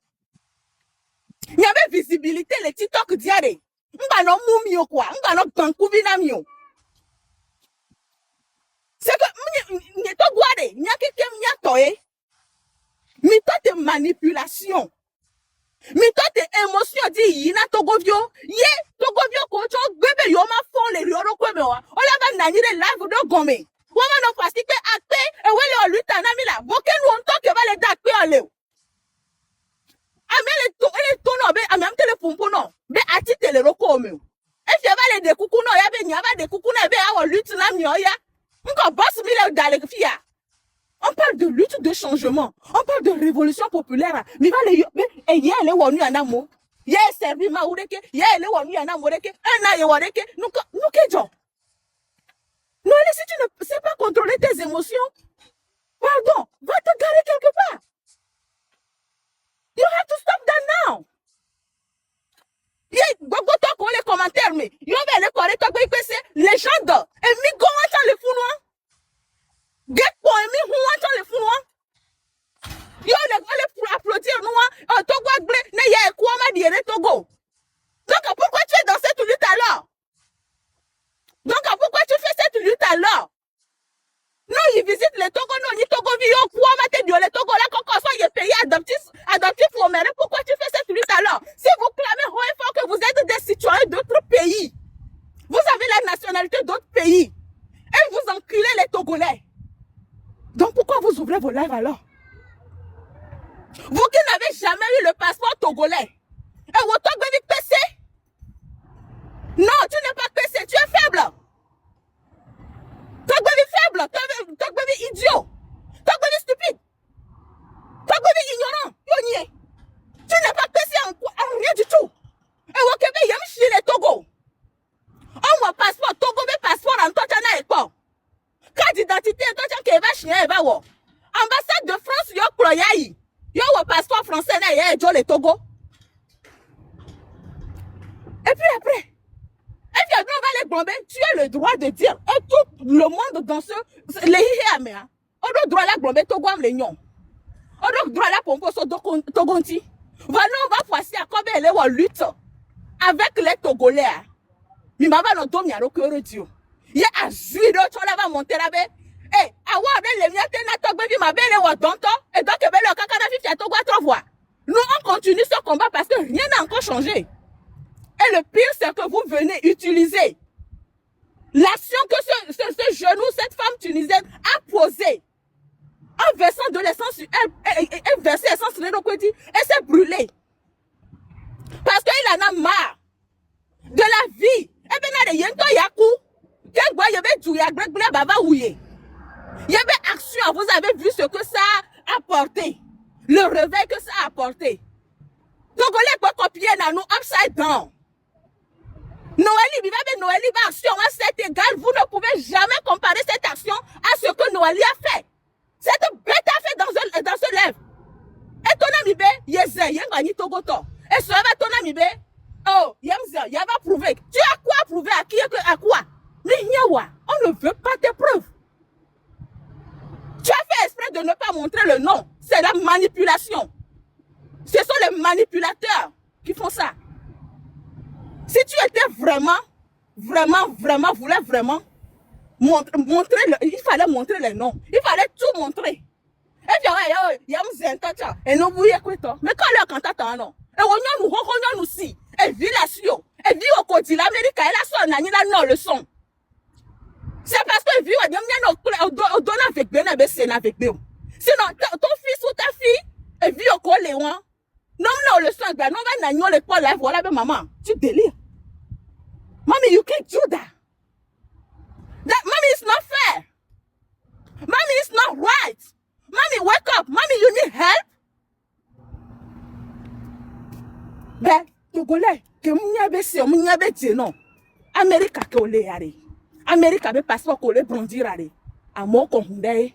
Il y avait visibilité, les TikTok diaré. M'bano moumio quoi, m'bano bankubina mio. C'est que, m'y to guade, m'y a quelqu'un m'y a toé. M'y to de manipulation. M'y to de émotion di yina togovio. Ye, togovio kocho, bébé yoma fon le yoro kwebe wa. Ola va nani de live do gome. Wama no fasti pe akpe, e wele o luta na mila. Boke nou on toke va le dakpe o leo. Ame le tono be ame am téléphone non be ati tele roko ome e fi ba le de kuku no ya be nya ba de kuku na be awo lutte na mi oya nko boss mi le dale fia. On parle de lutte de changement, On parle de révolution populaire. Mais va les et hier les wonu anamo. Hier servi ma ureke, hier les wonu anamo reke, un aye wareke, nous kejo. Non, si tu ne sais pas contrôler tes émotions, pardon, va te garer quelque part. You have to stop that now. Beaucoup les commentaires, mais il y a les corrects, les gens de, et mi go les fous. Get point, mi les fous. Yo les applaudir nous, Togo blé, ne y'a quoi m'a dit Togo. Donc pourquoi tu es dans cette lutte alors? Donc pourquoi tu fais cette lutte alors? Non, ils visitent les Togo, non, ni Togo Vio, quoi m'a dit les Togo là, quand soit pays adoptif pour mère. Pourquoi tu fais cette lutte alors? Si vous clamez haut et fort que vous êtes des citoyens d'autres pays, vous avez la nationalité d'autres pays, et vous enculez les Togolais. Donc pourquoi vous ouvrez vos lives alors? Vous qui n'avez jamais eu le passeport togolais, et vous Togo PC? Non, tu n'es pas PC, tu es faible. Togo faible, Togo idiot, Togo stupide, Togo ignorant, yonier. Tu n'es pas PC en rien du tout. Et au Québec, il y a les Togo. On m'a passeport, Togo mais passeport en toi, tu n'as pas. Carte d'identité, toi, tu as chien, ambassade de France, yo croyais. Yo, passeport français, là, yo, les Togo. Et puis après, et puis après, on va les bomber. Tu as le droit de dire, et tout le monde dans les hihéamés, on a le droit de bomber Togo, les nions. On a le droit de pomper sur Togonti. Voilà, on va passer à combien elle est lutte avec les Togolais. Mais maman, on donne à l'occasion. Il y a un judo, tu vas monter là-bas. Eh, avoir les miens, tu n'as pas vu ma belle ou tonton. Et donc, le caca n'a fait Togo à 3 voix. Nous, on continue ce combat parce que rien n'a encore changé. Et le pire, c'est que vous venez utiliser l'action que ce genou, cette femme tunisienne a posée en versant de l'essence, elle versait l'essence sur le côté et s'est brûlée. Parce qu'il en a marre de la vie. Et bien, il y a un yakou. Il y avait action, vous avez vu ce que ça a apporté. Le réveil que ça a apporté. Togolais peut copier dans nous upside down. Noélie, Noélie va action à cet égal. Vous ne pouvez jamais comparer cette action à ce que Noélie a fait. Cette bête a fait dans ce lèvre. Et ton ami B, Yézé, Yengani Togoto. Et ce va ton ami B, oh, Yemza, Yaba prouver. Tu as quoi prouver à qui et à quoi? On ne veut pas tes preuves. Tu as fait exprès de ne pas montrer le nom. C'est la manipulation. Ce sont les manipulateurs qui font ça. Si tu étais vraiment, voulais vraiment montrer, il fallait montrer les noms. Il fallait tout montrer. Et puis, il y a un tata. Et nous, vous écoutez. Mais quand le cantateur, non. Et on nous aussi. Et violation. Et vie au côté, l'Amérique, elle a son année, là, non, le son. C'est parce que vie, on donne avec Ben, avec Ben. Sinon, ton fils ou ta fille, et vie au côté, non, non, le son, ben, non, va n'agnon les poils, là, voilà, ben, maman. Tu délires. Mommy, you can't do that. Mommy, it's not fair. Mommy, it's not right. Mommy, wake up. Mommy, you need help. Ben, Togolais, que m'yabe si, m'yabe ti non. Amérique que ole yare. Amérique avait passeport qu'on le brandir yare. Amo konde.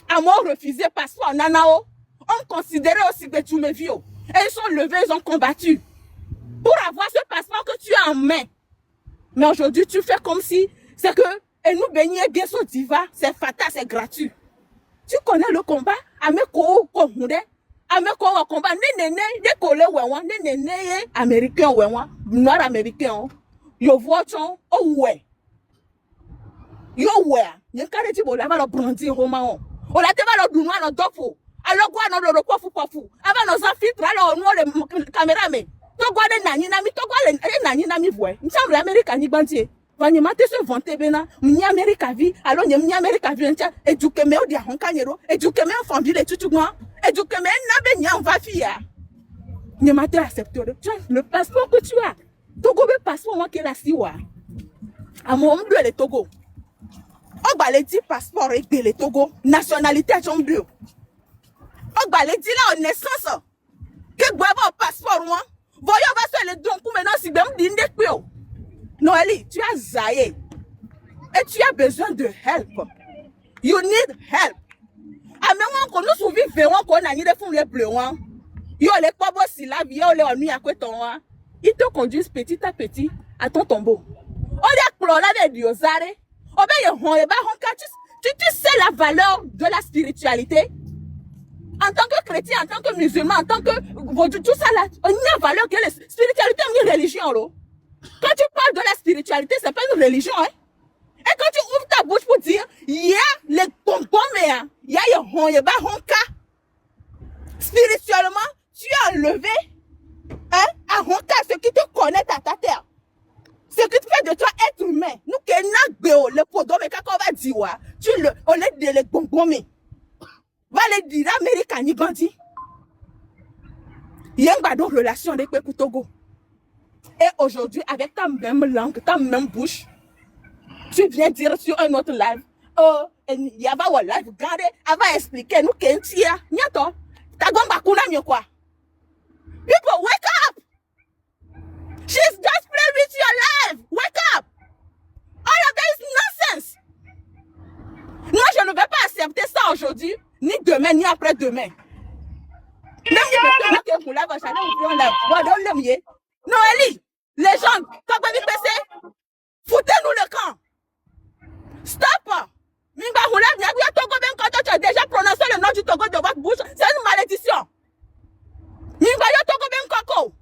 Amo refusé passeport nanao. On considérait aussi que tu me vieux. Et ils sont levés, ils ont combattu pour avoir ce passeport que tu as en main. Mais aujourd'hui, tu fais comme si c'est que et nous baigner bien son diva, c'est fatal, c'est gratuit. Tu connais le combat? Ameko konde. Ameko combat nénéné, des collègues ouéwan, nénéné américain ouéwan, noir américain. Yo voiton, oh ouais. Yo ouais. Y'en carré tu bola va le brandir roman. On la te va le dounoir le dofo. Alors quoi non le pofu pofu. Avant nos infiltres alors nous les caméramans. To quoi de nani nami, to quoi les nani nami voix. Il semble l'Amérique ni bandier. Vani mate se vanter bena, m'y Amérique vie, alors m'y Amérique vie entière. Et du que me au dia honkanero, et du que me en famille et tout moi. Et du que me n'a ben va fia. N'y mate accepter le passeport que tu as. Togo be passeport moi qui la siwa. À mon bleu les Togo. Oh bah les 10 passeports et les Togo, nationalité à ton bleu. va les dire là en naissance. Que bois un passeport, moi. Voyons, on va se les dons pour maintenant si même dîner que. Noélie, tu as zaïe. Et tu as besoin de help. You need help. Ah, mais moi, nous survivons qu'on a ni des fonds les bleus. Yo, les pas beaux syllabes, yo, les ennuis à quoi ton. Ils te conduisent petit à petit à ton tombeau. On est ploré de Diosare. On tu sais la valeur de la spiritualité. En tant que chrétien, en tant que musulman, en tant que tout ça là, il y a valeur que la spiritualité est une religion. Là. Quand tu parles de la spiritualité, c'est pas une religion. Hein? Et quand tu ouvres ta bouche pour dire, il y a les bonbons, mais il y a les honka. Spirituellement, tu as levé à honka ce qui te connecte à ta terre. Ce qui te fait de toi être humain. Nous qui sommes le podom et quand on va dire, on est des bonbons, mais va les dire américain ni bandi. Il y a une relation avec le Togo. Et aujourd'hui, avec ta même langue, ta même bouche, tu viens dire sur un autre live, oh, il y a pas un live, regardez, elle va expliquer, nous, qu'est-ce qu'il y a, niato, ta gomba kuna mieux quoi. People, wake up! She's just playing with your life. Wake up! All of that is nonsense. Moi, je ne vais pas accepter ça aujourd'hui, ni demain, ni après-demain. Noélie, les gens, quand vous passez, foutez-nous le camp. Stop! Mimba Hula, tu as déjà prononcé le nom du Togo de votre bouche. C'est une malédiction. Mimba Togo Ben Koko.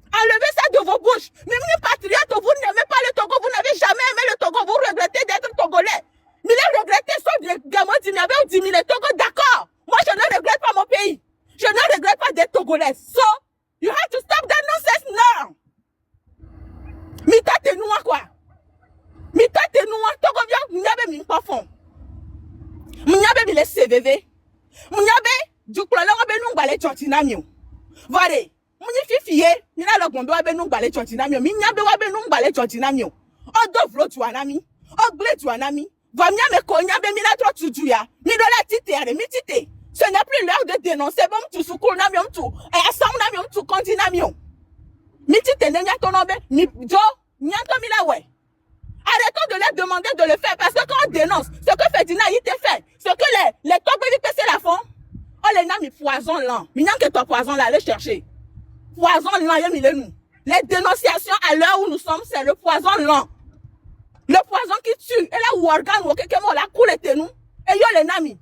Enlevez ça de vos bouches. Même les patriotes, vous n'aimez pas le Togo, vous n'avez jamais aimé le Togo, vous regrettez d'être Togolais. Mais les regretter sont des gamins d'Imabé ou d'Imile Togo, d'accord. Moi, je ne regrette pas mon pays. Je ne regrette pas d'être Togolais. So, you have to stop that nonsense now. Mita te noua quoi? Mita te noua, Togo vient, m'yabe mi parfum. M'yabe mi les CVV. M'yabe, du clolon abe nous balé tchotinamio. Voilà. Muni fifiye, mina lo gombe wabe nung bale chontinamio, minyabe wabe nung bale chontinamio. O do vlo tu anami, o gle tu anami. Va miame konyabe mina tro tujuya. Mi do la tite mi tite. Ce n'est plus l'heure de dénoncer bon tu soukour namiom tu. Et asam namiom tu kontinamio. Mi tite ne nyatonobe, mi jo, nyato mila we. Arrêtons de leur demander de le faire parce que quand on dénonce, ce que Ferdinand il te fait, ce que les togos ils passent la fond, on les nomme poison là. Minyan que ton poison là, allez chercher. Poison lent, les dénonciations à l'heure où nous sommes, c'est le poison lent. Le poison qui tue. Et là, où organe, où quelqu'un la coule et nous. Et yo les nami.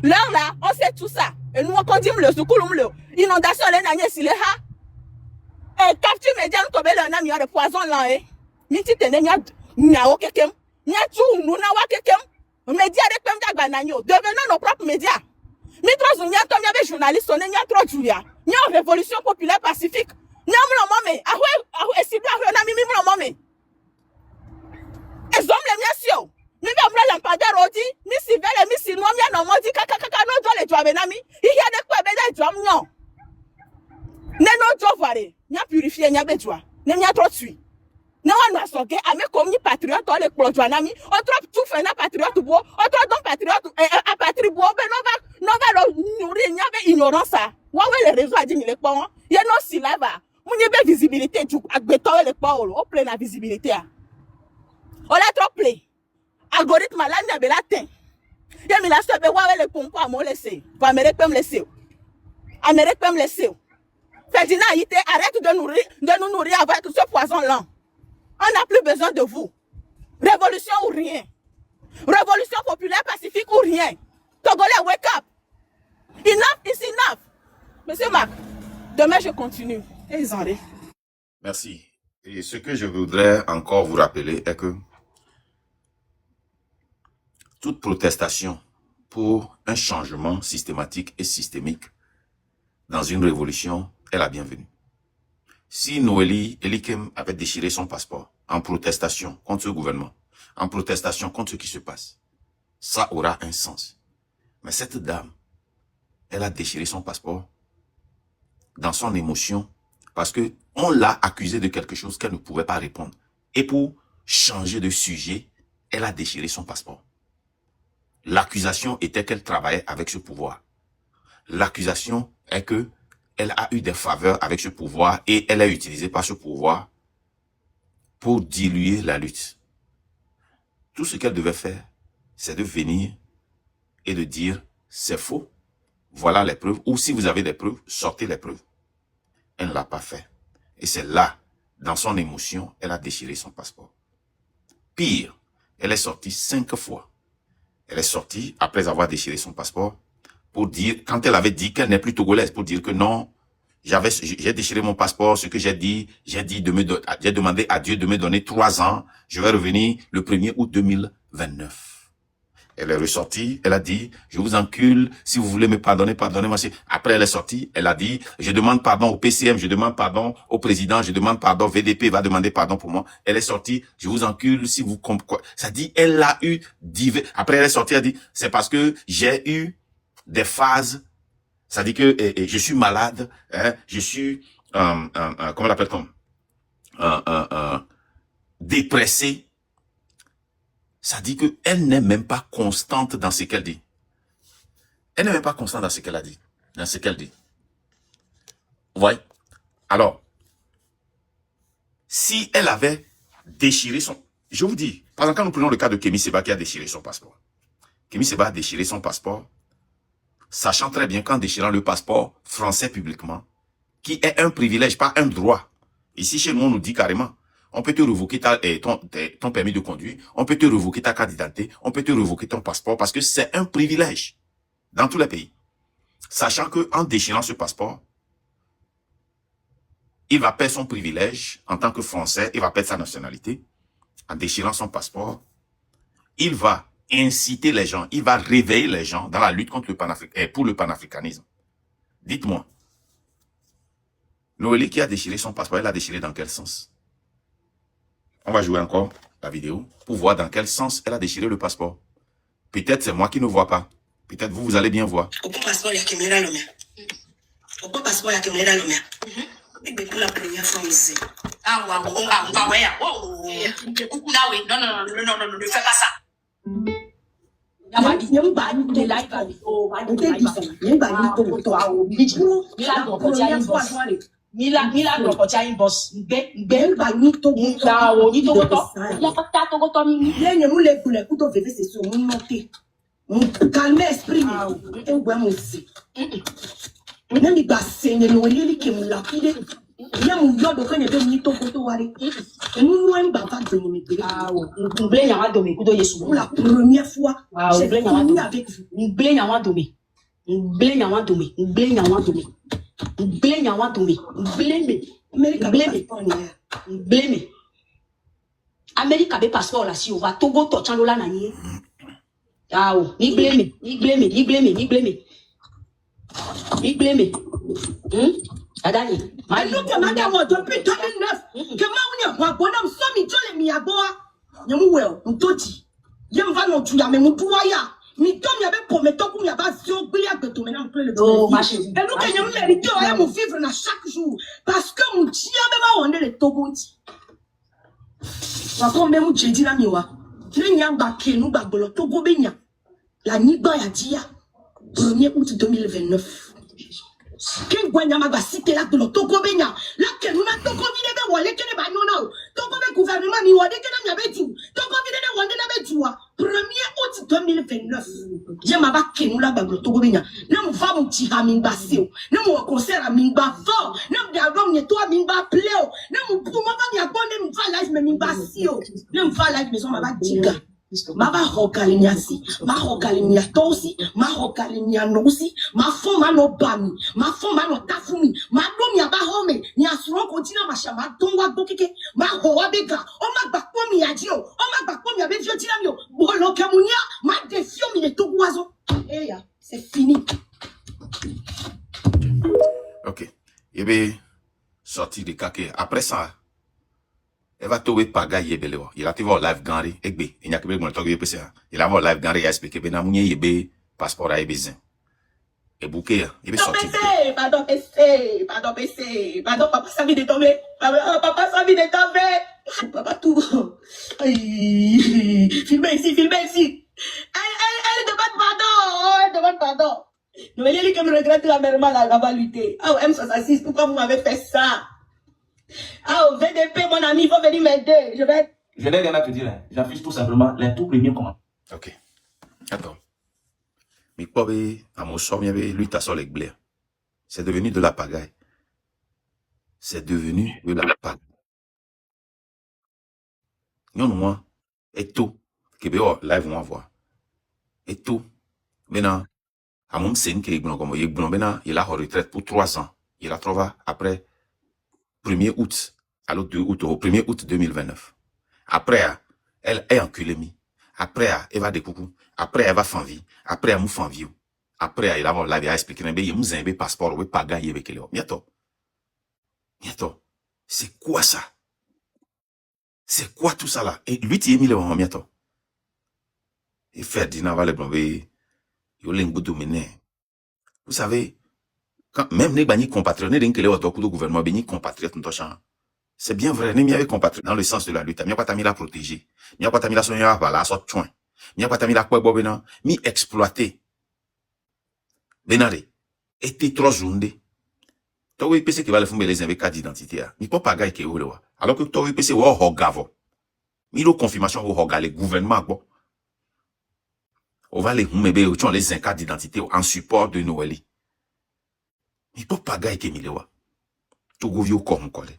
L'heure là, on sait tout ça. Et nous, on dit le secours, inondation, les nani, si les ha. Et capture médian, comme le nami, le poison lent, miti tene, nya o quelqu'un. Nya tout, nous na wa quelqu'un. Média de Pemda Bananyo. Devenons nos propres médias. Mitros, nya tom, y avait journaliste, on est nya trop Julia. N'y a une révolution populaire pacifique. N'y a un moment, ahoué, si bien, on a mis un moment. Et hommes les miens, mi va lampadaire odi, mi si vele, mi si noa, mi a non dit, kaka, no doit les doigts benami, il y a des quoi, ben, les doigts, non. Ne no doigt varé, n'y a purifié, n'y a besoin, n'y a trop tué. Non, on a sonné, à mes commis patriotes, on les produits, nami, on trouve tout fait, na patriote, bois, on trouve donc patriote, à patrie, bois, ben, non, va nourrir, n'y avait ignorance, ça. Ouais, les réseaux a dit, il est bon. Il y a non si là-bas. Mon yebe visibilité, tu as béton les paroles, on plein la visibilité. On l'a trop plein. Algorithme là, il y a la teint. Il y a mis la soeur, ouais, les pompes à me laisser. Pour Amérique peut me laisser. Amérique peut me laisser. Ferdinand, arrête de nous nourrir avec ce poison-là. On n'a plus besoin de vous. Révolution ou rien. Révolution populaire, pacifique ou rien. Togolais, wake up. Enough is enough. Monsieur Marc, demain je continue. Et ils en rient. Merci. Et ce que je voudrais encore vous rappeler est que toute protestation pour un changement systématique et systémique dans une révolution est la bienvenue. Si Noélie Elikem avait déchiré son passeport en protestation contre ce gouvernement, en protestation contre ce qui se passe, ça aura un sens. Mais cette dame, elle a déchiré son passeport dans son émotion parce que on l'a accusée de quelque chose qu'elle ne pouvait pas répondre. Et pour changer de sujet, elle a déchiré son passeport. L'accusation était qu'elle travaillait avec ce pouvoir. l'accusation est que elle a eu des faveurs avec ce pouvoir et elle a utilisé par ce pouvoir pour diluer la lutte. Tout ce qu'elle devait faire, c'est de venir et de dire c'est faux, voilà les preuves, ou si vous avez des preuves, sortez les preuves. Elle ne l'a pas fait. Et c'est là, dans son émotion, elle a déchiré son passeport. Pire, elle est sortie 5 fois. Elle est sortie, après avoir déchiré son passeport, pour dire, quand elle avait dit qu'elle n'est plus togolaise, pour dire que non, j'ai déchiré mon passeport, ce que j'ai demandé à Dieu de me donner 3 ans, je vais revenir le 1er août 2029. Elle est ressortie, elle a dit, je vous encule, si vous voulez me pardonner, pardonnez-moi. Après elle est sortie, elle a dit, je demande pardon au PCM, je demande pardon au président, je demande pardon, VDP va demander pardon pour moi. Elle est sortie, je vous encule, si vous comprenez. Ça dit, elle a eu divers. Après elle est sortie, elle a dit, c'est parce que j'ai eu des phases, ça dit que je suis malade, hein, je suis, comment l'appelle-t-on, dépressé. Ça dit qu'elle n'est même pas constante dans ce qu'elle dit. Elle n'est même pas constante dans ce qu'elle a dit. Dans ce qu'elle dit. Vous voyez? Alors, si elle avait déchiré son... Je vous dis, par exemple, quand nous prenons le cas de Kémy Séba qui a déchiré son passeport. Kémy Séba a déchiré son passeport, sachant très bien qu'en déchirant le passeport français publiquement, qui est un privilège, pas un droit. Ici, chez nous, on nous dit carrément, on peut te révoquer ton permis de conduire, on peut te révoquer ta carte d'identité, on peut te révoquer ton passeport parce que c'est un privilège dans tous les pays. Sachant que en déchirant ce passeport, il va perdre son privilège en tant que Français, il va perdre sa nationalité. En déchirant son passeport, il va inciter les gens, il va réveiller les gens dans la lutte contre pour le panafricanisme. Dites-moi, Noélie qui a déchiré son passeport, elle a déchiré dans quel sens? On va jouer encore la vidéo pour voir dans quel sens elle a déchiré le passeport. Peut-être c'est moi qui ne vois pas. Peut-être vous allez bien voir. Pourquoi passeport il y a qui me l'a l'homme? Pourquoi passeport il y a qui me l'a l'homme? Et bien pour la première fois aussi. Ah ouais, non, ne fais pas ça. Mila dokotia inbox ngbe ba ni to ta o ni to ya ta to mi yenye mu le kule kuto veve c'est sur mon noté mon calme esprit et ou mon si na mi ba senye no li ke mu la pide ya mu yo do kan be ni to ko to wari nous loin ba va de mi pe ngble nya wa do mi kudo Yesu pour la première fois j'ai ngble nya wa do avec ngble nya wa do mi ngble nya wa do mi ngble nya wa do mi ngble nya wa do mi ngble me America ngble me America be passeport la si o va Togo to chan lola na yin ah o ni blame me adani look at madame depuis 2009 que ma unia wa bonam so mi jole mi aboa nyamu well ntoti yem va no tu ya me mutu ya mi tom ya be po me to ku ya ba zio gbili agbeto me na mple le oh ma chérie et look at nyamu mérite o ya mo vivre na chaque jour parce que mon tia be ba wonde le Togo nti wa ko me mu jeji na mi wa ne nya gba kenu gbagbolo Togo be nya la nigba ya dia 1er août 2029 Ken gwanya maga cité la de Togo benya la ke nuna Togo vide be wole kene ba nyona Togo be gouvernement mi wode kene mi abetu Togo vide de wonde na betua 1er août 2029 je ma ba kenu la baglo Togo benya na mu fa mu ti ha mi gba se na mu concert a mi gba fo na mu album ne to mi gba play na mu pour ma ba mi abonne mi fa live mi gba si o na mu fa live me so ma ba diga Maba hokaliniasi, ma hokalinia tosi, ma hokalinia nosi, ma foma no bami, ma foma no tafumi, ma domi aba home, ni asuro kontina ma shama tongwa bokeke, ma hoa bega, o ma bakpo mi adio, o ma bakpo mi abe fio tiramio, bolo kemunia, ma defio mi de toguazo. Eh ya, c'est fini. Ok. Il est sorti de kake. Après ça, elle va trouver paga yebele wa. Il a trouvé live gari egbe. Il n'y a que mon togo yepese. Il a live gari ya expliqué ben amunye yebe passeport a yebezin. Et bouquet, il est sorti. Pardon papa ça vient de tomber. Papa ça vient de tomber. Papa tout. Filmez ici. Elle demande pardon. Noélie dit que me regrette amèrement la lutter. Ah, M66, pourquoi vous m'avez fait ça? Ah, au VDP, mon ami, il faut venir m'aider. Je n'ai rien à te dire. Hein. J'affiche tout simplement les tout premiers commandes. Ok. Attends. Mais pas à mon sort, lui, t'as les blés. C'est devenu de la pagaille. C'est devenu de la pagaille. Non, moi, et tout. Que live, on va voir. Et tout. Maintenant, à mon scène, qui est bon, il a en retraite pour 3 ans. Il a trouvé après 1er août, alors 2 août, au 1er août 2029. Après, elle est enculée. Après, elle va découper. Après, elle va faire vie. Après, elle m'a fait vie. Après, il a expliqué, il m'a un passeport, il pas gagné avec elle. Bientôt. C'est quoi ça? C'est quoi tout ça là? Et lui, tu es mis le moment, bientôt. Et Ferdinand va le blomber. Il y a un dominé. Vous savez, quand même les bannis compatriotes, les gouvernement, les compatriotes, c'est bien vrai, les miens compatriotes, dans le sens de la lutte, il n'y a pas la protéger. Il n'y a pas la soigner, voilà, sorte chouin. Il n'y a pas la quoi, bobena, mi exploiter. Benare, était trop joundé. Toi, oui, PC qui va le faire les avec carte d'identité, il peut pas gagner qui est où, là. Alors que toi, oui, PC, ou hogavo. Il y a confirmation au hoga, les gouvernements, bon. On va les humébé, ou les cartes d'identité en support de Noël. Il peut pas gagner qui est là. Togo vieux comme collé.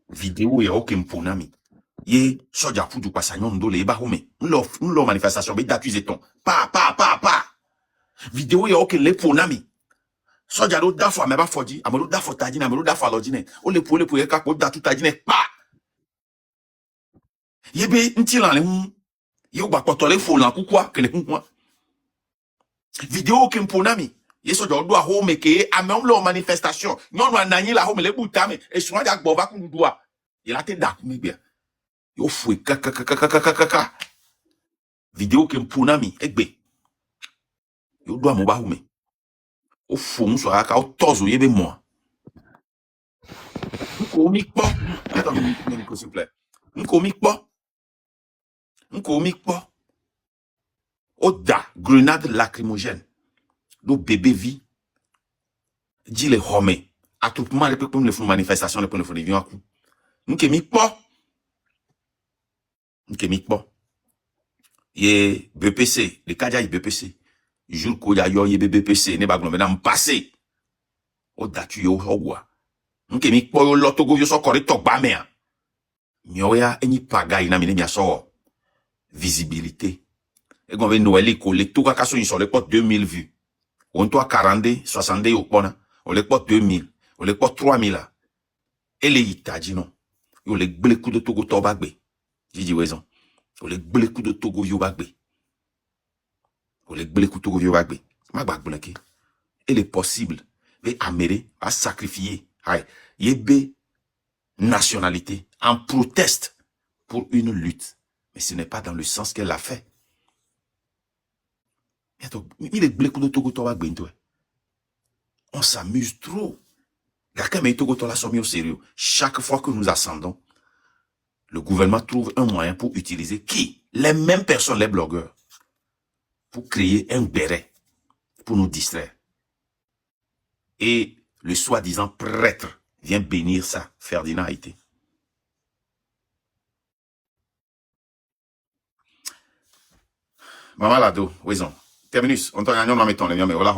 Vidéo, il y a aucun ponami. Ye, soja pour du passagnon de les baroumé. Nous manifestation, mais d'accuser ton. Pa. Vidéo, il y a aucun les ponami. Soja l'autre d'affaire, mais pas fodi. Amelo d'affaire tadine, amelo d'affaire l'ordine. On le pour yaka, d'atu tadine, pa. Yebe, n'tilan le Yo ba potole fo lan quoi que les moi. Vidéo aucun ponami. Ye soja doit home ke amem lo manifestation. Non wa nani la home le boutame et soin jak bova ku doa. Il a été d'accord bien. Yo foué kaka. Vidéo que mpunami egbe. Yo doit mon ba home. O fou so aka o tozo yebe moi. Comique pas. Attends, s'il vous plaît. Comique pas. Oda grenade lacrymogène. Do bébé vie. Dit les hommes. À tout moment, les peuples le font manifestation, les peuples le font des vieux à coup. N'kemique pas. Yé BPC, les cadres BPC. Jour qu'on y a eu BPC, ne bagno maintenant passé. Oda tu yo hogwa. N'kemique pas yo lotogo yo so correct tok ba mea. Nyoya eni pagaille na mine mia so visibilité. Et qu'on veut Noël collé tout ka so sur les portes 2000 vues. On toi 40, 60 au pona. On les porte 2000, on les porte 3000 là. Et les itadji non. Yo les blé coup de Togo tobagbe. J'ai dit raison. On les blé coup de Togo yo bagbe. On les blé coup de Togo yo bagbe. Ma bagbe qui. Il est possible de Améré à sacrifier yebe nationalité en proteste pour une lutte. Mais ce n'est pas dans le sens qu'elle a fait. Il est blé coup de Togo tobagbe toi. On s'amuse trop. Chaque fois que nous ascendons, le gouvernement trouve un moyen pour utiliser qui? Les mêmes personnes, les blogueurs, pour créer un béret, pour nous distraire. Et le soi-disant prêtre vient bénir ça. Ferdinand Haïté. Maman Lado, raison. Terminus, on t'en a mis ton mais voilà,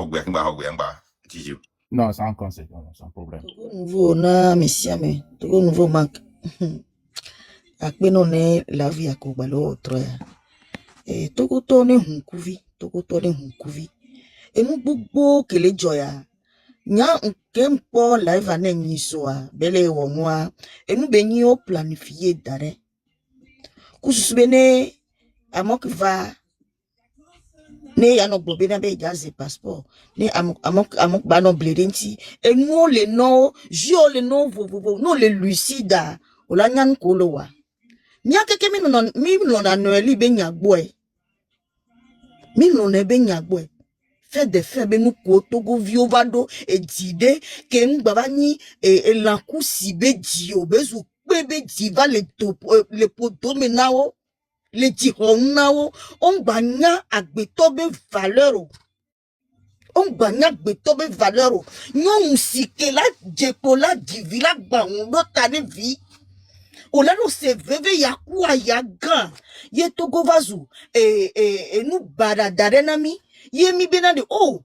Non, sans conséquence, sans problème. Nouveau na messiame, tout nouveau manque. Akbeno ne la vie à Kobalo autre. Et toko tone hunkuvi. Et nous bobo que les joya. Nya nkempo live ane nyisoa, bele wo moi. Et nous benio planifié d'arrêt. Kususbene amok va ne ya no bobena be jaze passeport ne amok ba no bledenti et nous le no jo le no vovo no le lucida ola nyan kolowa nya keke mi no na noeli be nyagboe mi no ne be nyagboe fait de fait be nous ko Togo viovado et dide ke ngbaba ni e la kusi be dio bezu bebe diva le poto menao le dirons nao on banya agbetobe valeur On banya beto be valeur. Non sike la jepo la divi la ba on tane vi. O la no se veve ya kuwa ya gan. Ye togo vazu. Nu bada darenami. Ye mi benade. Oh.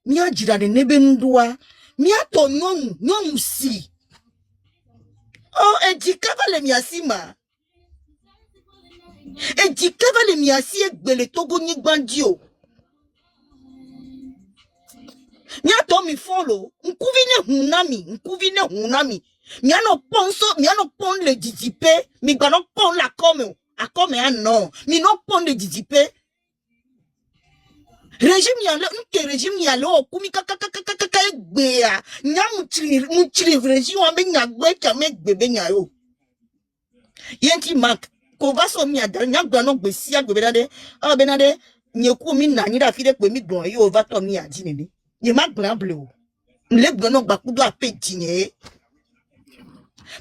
Mi a jira de nebe ndua. Mi a to non si. Oh, ejikava le miasima. Ejikava le miasi egbele togo nyigbandio. Mia to mi follow, nkuvine hunami. Mia no pon le didipe, mi gba no pon la akome no. Mi no pon le didipe. Régime yale, nke régime yale okumi kaka egbea. Nya muchiri régime ambe nya gbe kame gbebe nya yo. Yenti mak, ko vaso mi adal nya gba no gbe sia gbe benade. Ah benade, nyeku mi na nyira fide pe mi gbon yo va to mi adinini. Ye ma blanc bleu. Le gbono bakudo a pétiné.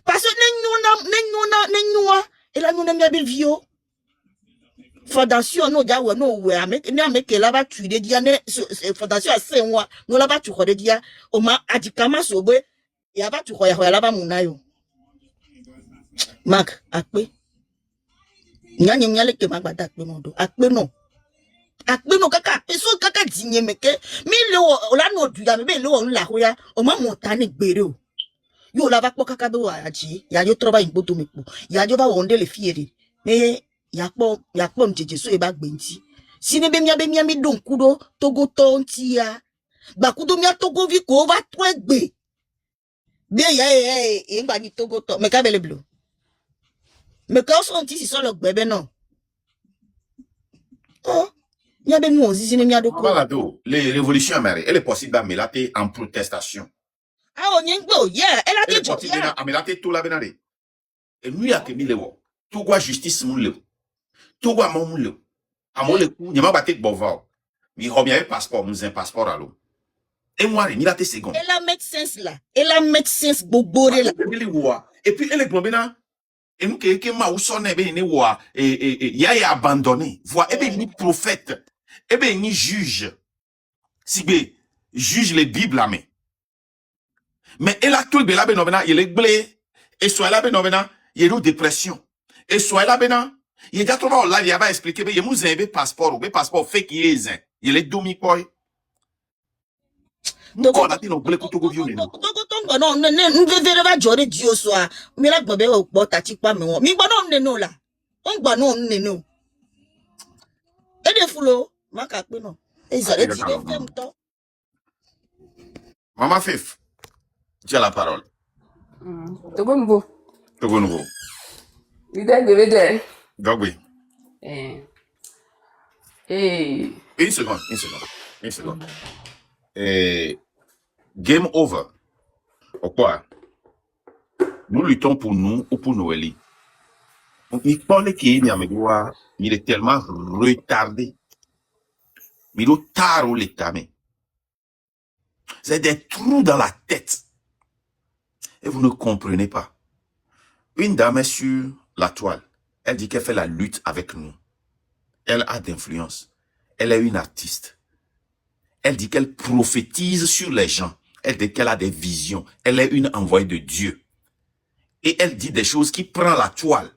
Parce que nenyoa et la nuna mia vio. Fondation no jawe no we avec ne avec la ba tu de dia ne fondation a 5 mois no la ba tu de dia o ma adikama sobe ya ba tu ya la ba munayo. Mark akpe. Nyanye nyale ke magbada akpe no do. Akpe no. Akpe no kaka eso kaka dinye meke mi le o la no du ya me be le o la ho ya o ma montane gbere o yo la va po kaka be wa aji ya yo troba ingboto mepo ya yo ba wonde le fiere me ya po mjeje so e ba gbe nti sine be mia mi don kudo togo to nti ya ba kudo mia togo vi ko va to egbe be ya e ngba ni togo to me ka bele blo me ka so nti si so lo gbe be no oh. Balado, les révolutions américaines, elle est possible à Melate en protestation. Ah, on y est, yeah, elle a Elle est dit, possible à Melate tout la benade. Et lui a mis le wo. Tout quoi justice moule. Tout quoi mon moule. À mon le coup, il m'a battu de bovao. Il revient passeport, nous un passeport à l'eau. Et moi, il a été second. Elle a make sense là. Elle a make sense bobore là. Et puis elle est bombena. Et nous que ma ou sonne ben ne wa ya abandonné. Vois et ben ni prophète. Eh bien, ni juge. Si bé, juge les Bibles là, mais elle a tout le là, il est blé. Et soit là, il y a une dépression. Et soit là, il y a déjà trop là, il y a expliqué, il y a un passeport, ou un passeport fait qu'il y ait il est demi-poil. Nous, on a dit, non, blé, couteau, vieux, non. Non, ne verra pas Joré Dieu soit. Mais là, bébé, au bord, t'as pas, mais bon, non, là. On va non, non. Et des foulots. Non. Ils allaient dire en même temps. Maman Fif, tu as la parole. Togo nouveau. Togo nouveau. Leader de leader. Donc oui. Une seconde. Game over. Pourquoi? Nous luttons pour nous ou pour Noélie. Il parle qu'il il est tellement retardé. Il est tard au l'état. C'est des trous dans la tête. Et vous ne comprenez pas. Une dame est sur la toile. Elle dit qu'elle fait la lutte avec nous. Elle a d'influence. Elle est une artiste. Elle dit qu'elle prophétise sur les gens. Elle dit qu'elle a des visions. Elle est une envoyée de Dieu. Et elle dit des choses qui prennent la toile.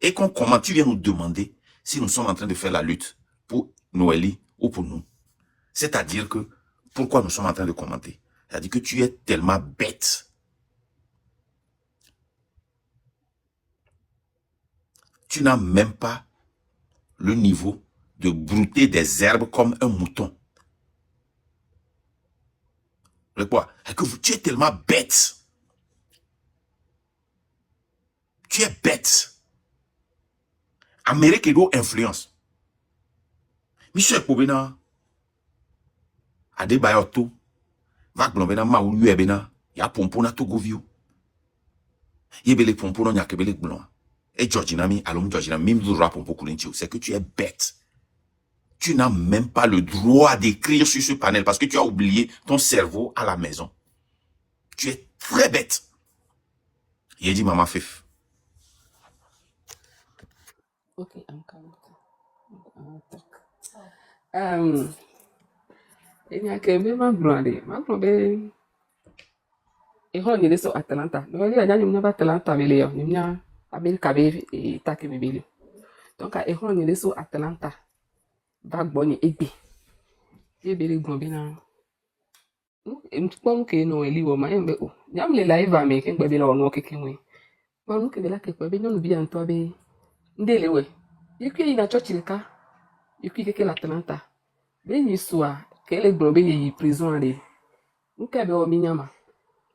Et qu'on commente, tu viens nous demander si nous sommes en train de faire la lutte pour Noélie ou pour nous. C'est-à-dire que, pourquoi nous sommes en train de commenter? C'est-à-dire que tu es tellement bête. Tu n'as même pas le niveau de brouter des herbes comme un mouton. Le quoi? Tu es tellement bête. Tu es bête. Amérique et influence. Michel Pobena, Adebayoto, va globena ma ou yuebena, ya pompona togovio. Yebele pompono nyakebele blon. Et Georginami, alum Georginami, même rap pompo kulintio, c'est que tu es bête. Tu n'as même pas le droit d'écrire sur ce panel parce que tu as oublié ton cerveau à la maison. Tu es très bête. Il dit Maman Fif. Ok, I'm coming. Ini akebe ma blonde. Ma blonde. E ho ni so Atlanta. No le anya nyum Atlanta bele yo. Nyum America be e take bele. Donc e ho ni so Atlanta. Va gboni egbe. E bele gbon bi na. Mkpom ke no eli wo ma embe o. Nyam le live ame ke ngbe bele ono keke nwe. Ba nu ke bele ke kwa be nyonu bi anto be. Ndele we. Yekwi ina church leka. Yekwi keke la Atlanta. Be ni soa ke le gbon be yi prison ale. Nke be o mi nyama.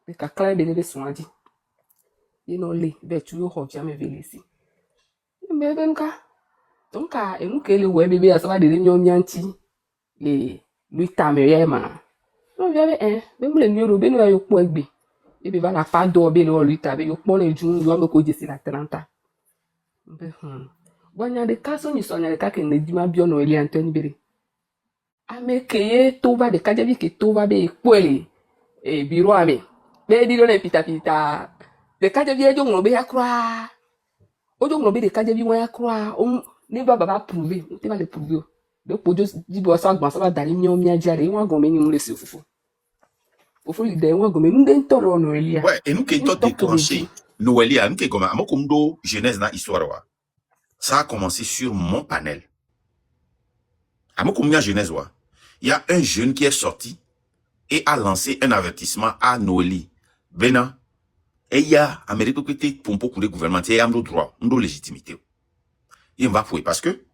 Be ka kla be le soaji. You know le be tu yo ho jame vele si. Mbe be nka. Donc enu ke le we be be asaba de nyom nyanti. Le lui tamerie ma. Non viens même les numéros ben yo po egbe. E be va la pa do be le lui tabe yo pon le jun yo me ko jesi la 30. Mbe Wanya de kaso ni sonya de ka ke ne dima bio no eli Anthony bere. Ame keye to va de kajabi ke to va be kwele e biro ame. Be di do ne pita pita. De kajabi e jong no be akra. O jong no be de kajabi wa akra. O ne ba baba prouver, o te va le prouver. De pojo di bo sa gban sa ba dari mi o mi ajare won gon me ni mu le se fufu. Fufu li de won gon me nde ntoro no elia. Ouais, et nous qui sommes déclenchés, Noélia, nous qui comme à mon comdo jeunesse dans histoire wa. Ça a commencé sur mon panel. À mon comdo jeunesse wa. Il y a un jeune qui est sorti et a lancé un avertissement à Noélie. Bena, et il y a Amérique qui était pour le gouvernement, il y a un droit, une légitimité. Il va fouiller parce que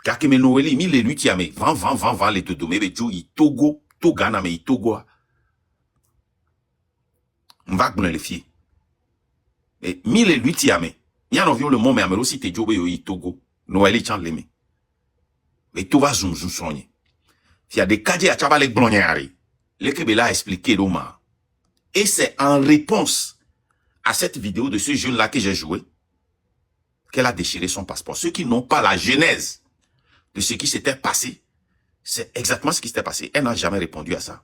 car que Noélie, mi les lui qui a mis vent les tout domé bejo i Togo, Togana mais i Togo. On va le fier. Et mi les lui qui a mis. Il y a un avion le monde mais aussi te jobe i Togo. Noélie chan leme. Mais tout va zoom soigner. Il y a des cadets à Chabale Blonyari. Le Kebela a expliqué l'Oma. Et c'est en réponse à cette vidéo de ce jeune-là que j'ai joué qu'elle a déchiré son passeport. Ceux qui n'ont pas la genèse de ce qui s'était passé, c'est exactement ce qui s'était passé. Elle n'a jamais répondu à ça.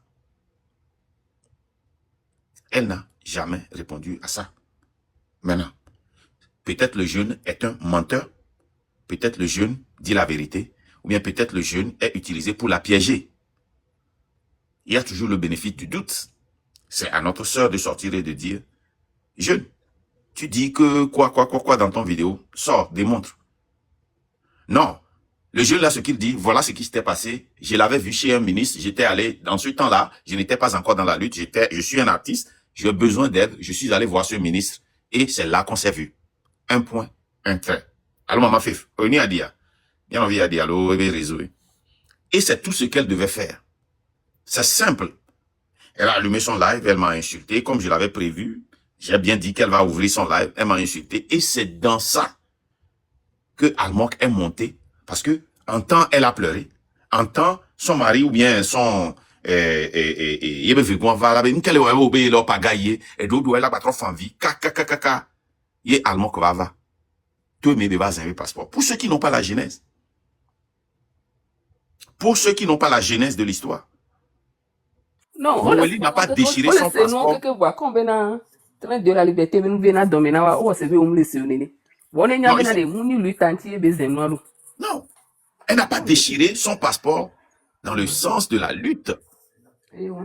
Elle n'a jamais répondu à ça. Maintenant, peut-être le jeune est un menteur, peut-être le jeune dit la vérité, ou bien peut-être le jeune est utilisé pour la piéger. Il y a toujours le bénéfice du doute. C'est à notre sœur de sortir et de dire, jeune, tu dis que quoi dans ton vidéo, sors, démontre. Non. Le jeune là, ce qu'il dit, voilà ce qui s'était passé. Je l'avais vu chez un ministre, j'étais allé, dans ce temps-là, je n'étais pas encore dans la lutte, je suis un artiste, j'ai besoin d'aide, je suis allé voir ce ministre, et c'est là qu'on s'est vu. Un point, un trait. Allô, maman Fif, on y a dit, bien envie à dire, allô, réseau. Et c'est tout ce qu'elle devait faire. C'est simple. Elle a allumé son live, elle m'a insulté, comme je l'avais prévu. J'ai bien dit qu'elle va ouvrir son live, elle m'a insulté, et c'est dans ça que Almok est monté. Parce que, en temps, elle a pleuré. En temps, son mari ou bien son, il va la passeport. Pour ceux qui n'ont pas la genèse. Pour ceux qui n'ont pas la genèse de l'histoire. Non, Noélie n'a pas déchiré son passeport. De la liberté, mais nous venons dominer. Oh, c'est bien, on me laisse. Non, elle n'a pas déchiré son passeport dans le sens de la lutte. Et au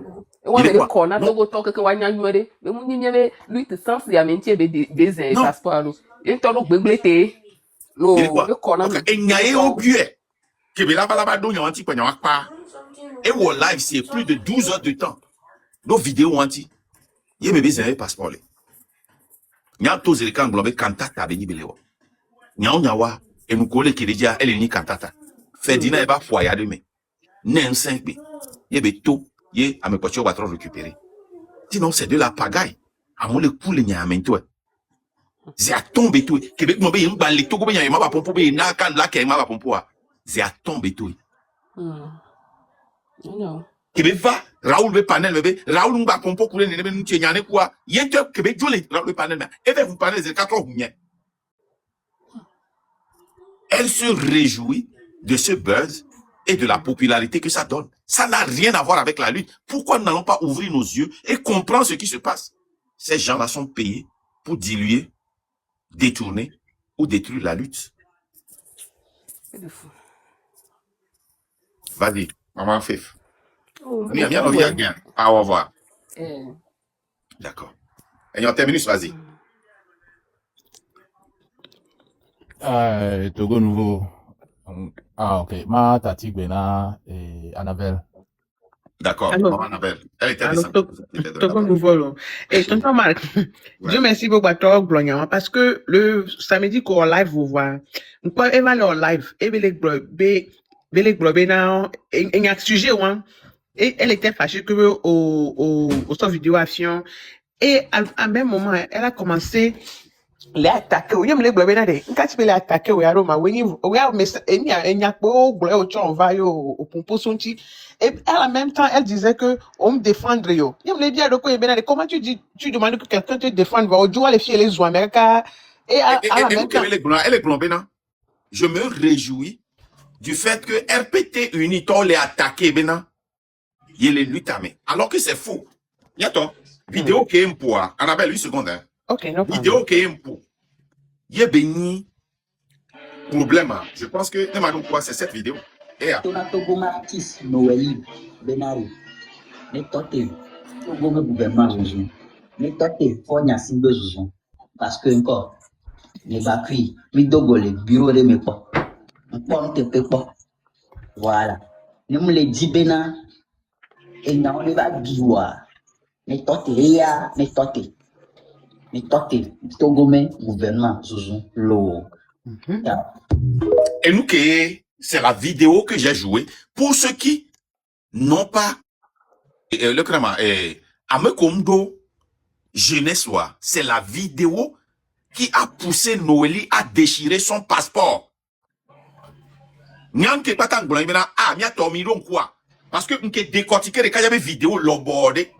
live, c'est plus de 12 heures de temps. Nos vidéos anti. Il y a mes passeport. Il y a tous les gens qui ont cantata beni belewa. Nyawa et nous collons qui déjà elle est ni cantata. Ferdinand est pas foyer de me. Nen 5 b. Yebe to ye a me pocho va trop récupérer. Sinon c'est de la pagaille. A mo le coule nyamento. C'est à tomber tout. Québec no be yimba le to go be nyama ba pompo be na kan la ke ma ba pompo a. C'est à tomber tout. Non. Québec va Raoul be panel be Raoul ngba pompo kule ne be ntie nyane kwa. Yente Québec jole Raoul be panel mais et vous panel c'est 4 heures. Elle se réjouit de ce buzz et de la popularité que ça donne. Ça n'a rien à voir avec la lutte. Pourquoi nous n'allons pas ouvrir nos yeux et comprendre ce qui se passe? Ces gens-là sont payés pour diluer, détourner ou détruire la lutte. Vas-y, maman Fif. Oh, Bien, bien, oh, bien, ouais. bien. Ah, au revoir. Eh. D'accord. Et on termine, vas-y. Togo Nouveau. Ah, ok. Ma tati Gwena Annabelle. D'accord. Alors, Maman Annabelle. Elle était alors, descendue. C'était de Togo là-bas. Nouveau. Et tonton Marc, Dieu Ouais. merci beaucoup à toi, Glogna, parce que le samedi qu'on en live, vous voyez, quoi, elle va aller en live, et les globes, now, et il y a un sujet, ouais, et elle était fâchée que au son vidéo action, et à même moment, elle a commencé les attaquer, oui, les globes, là, quand tu peux les attaquer, oui, à Roma, oui, mais il y a pas au globe, on va au pompo sonti. Et en même temps, elle disait que on me défendre yo. Il me dit à Roko, comment tu demandes que quelqu'un te défende, va au jour les filles les Américains. Et à la Et même vous, temps, elle est plombée, non? Je me réjouis du fait que RPT Unito les attaqué, maintenant. Il les lutte à main. Alors que c'est faux. Y a ton vidéo qui est un pour. Annabelle, 8 secondes, hein. ok, no problem. Vidéo qui est un pour. Il y a béni problème. Hein. Je pense que, quoi, c'est cette vidéo. Et, Tona Togo Martis, Noël, Benari, ne tote, Togo me gouvernement Zouzou, ne tote, Fonya Simbe Zouzou, parce que encore, ne bakui, mi dogo le bureau de mes pas, on te paie pas, voilà. Ne me le dit bena, et non, ne va biwa, ne tote, ria, ne tote, Togo me gouvernement Zouzou, l'eau. et nous, c'est la vidéo que j'ai jouée. Pour ceux qui n'ont pas le crème, Amekomdo, jeunesse, c'est la vidéo qui a poussé Noélie à déchirer son passeport. Nyanke patang blanc, ah, mia tomilon quoi. Parce que m'ke décortiqué les cas vidéo l'obordé.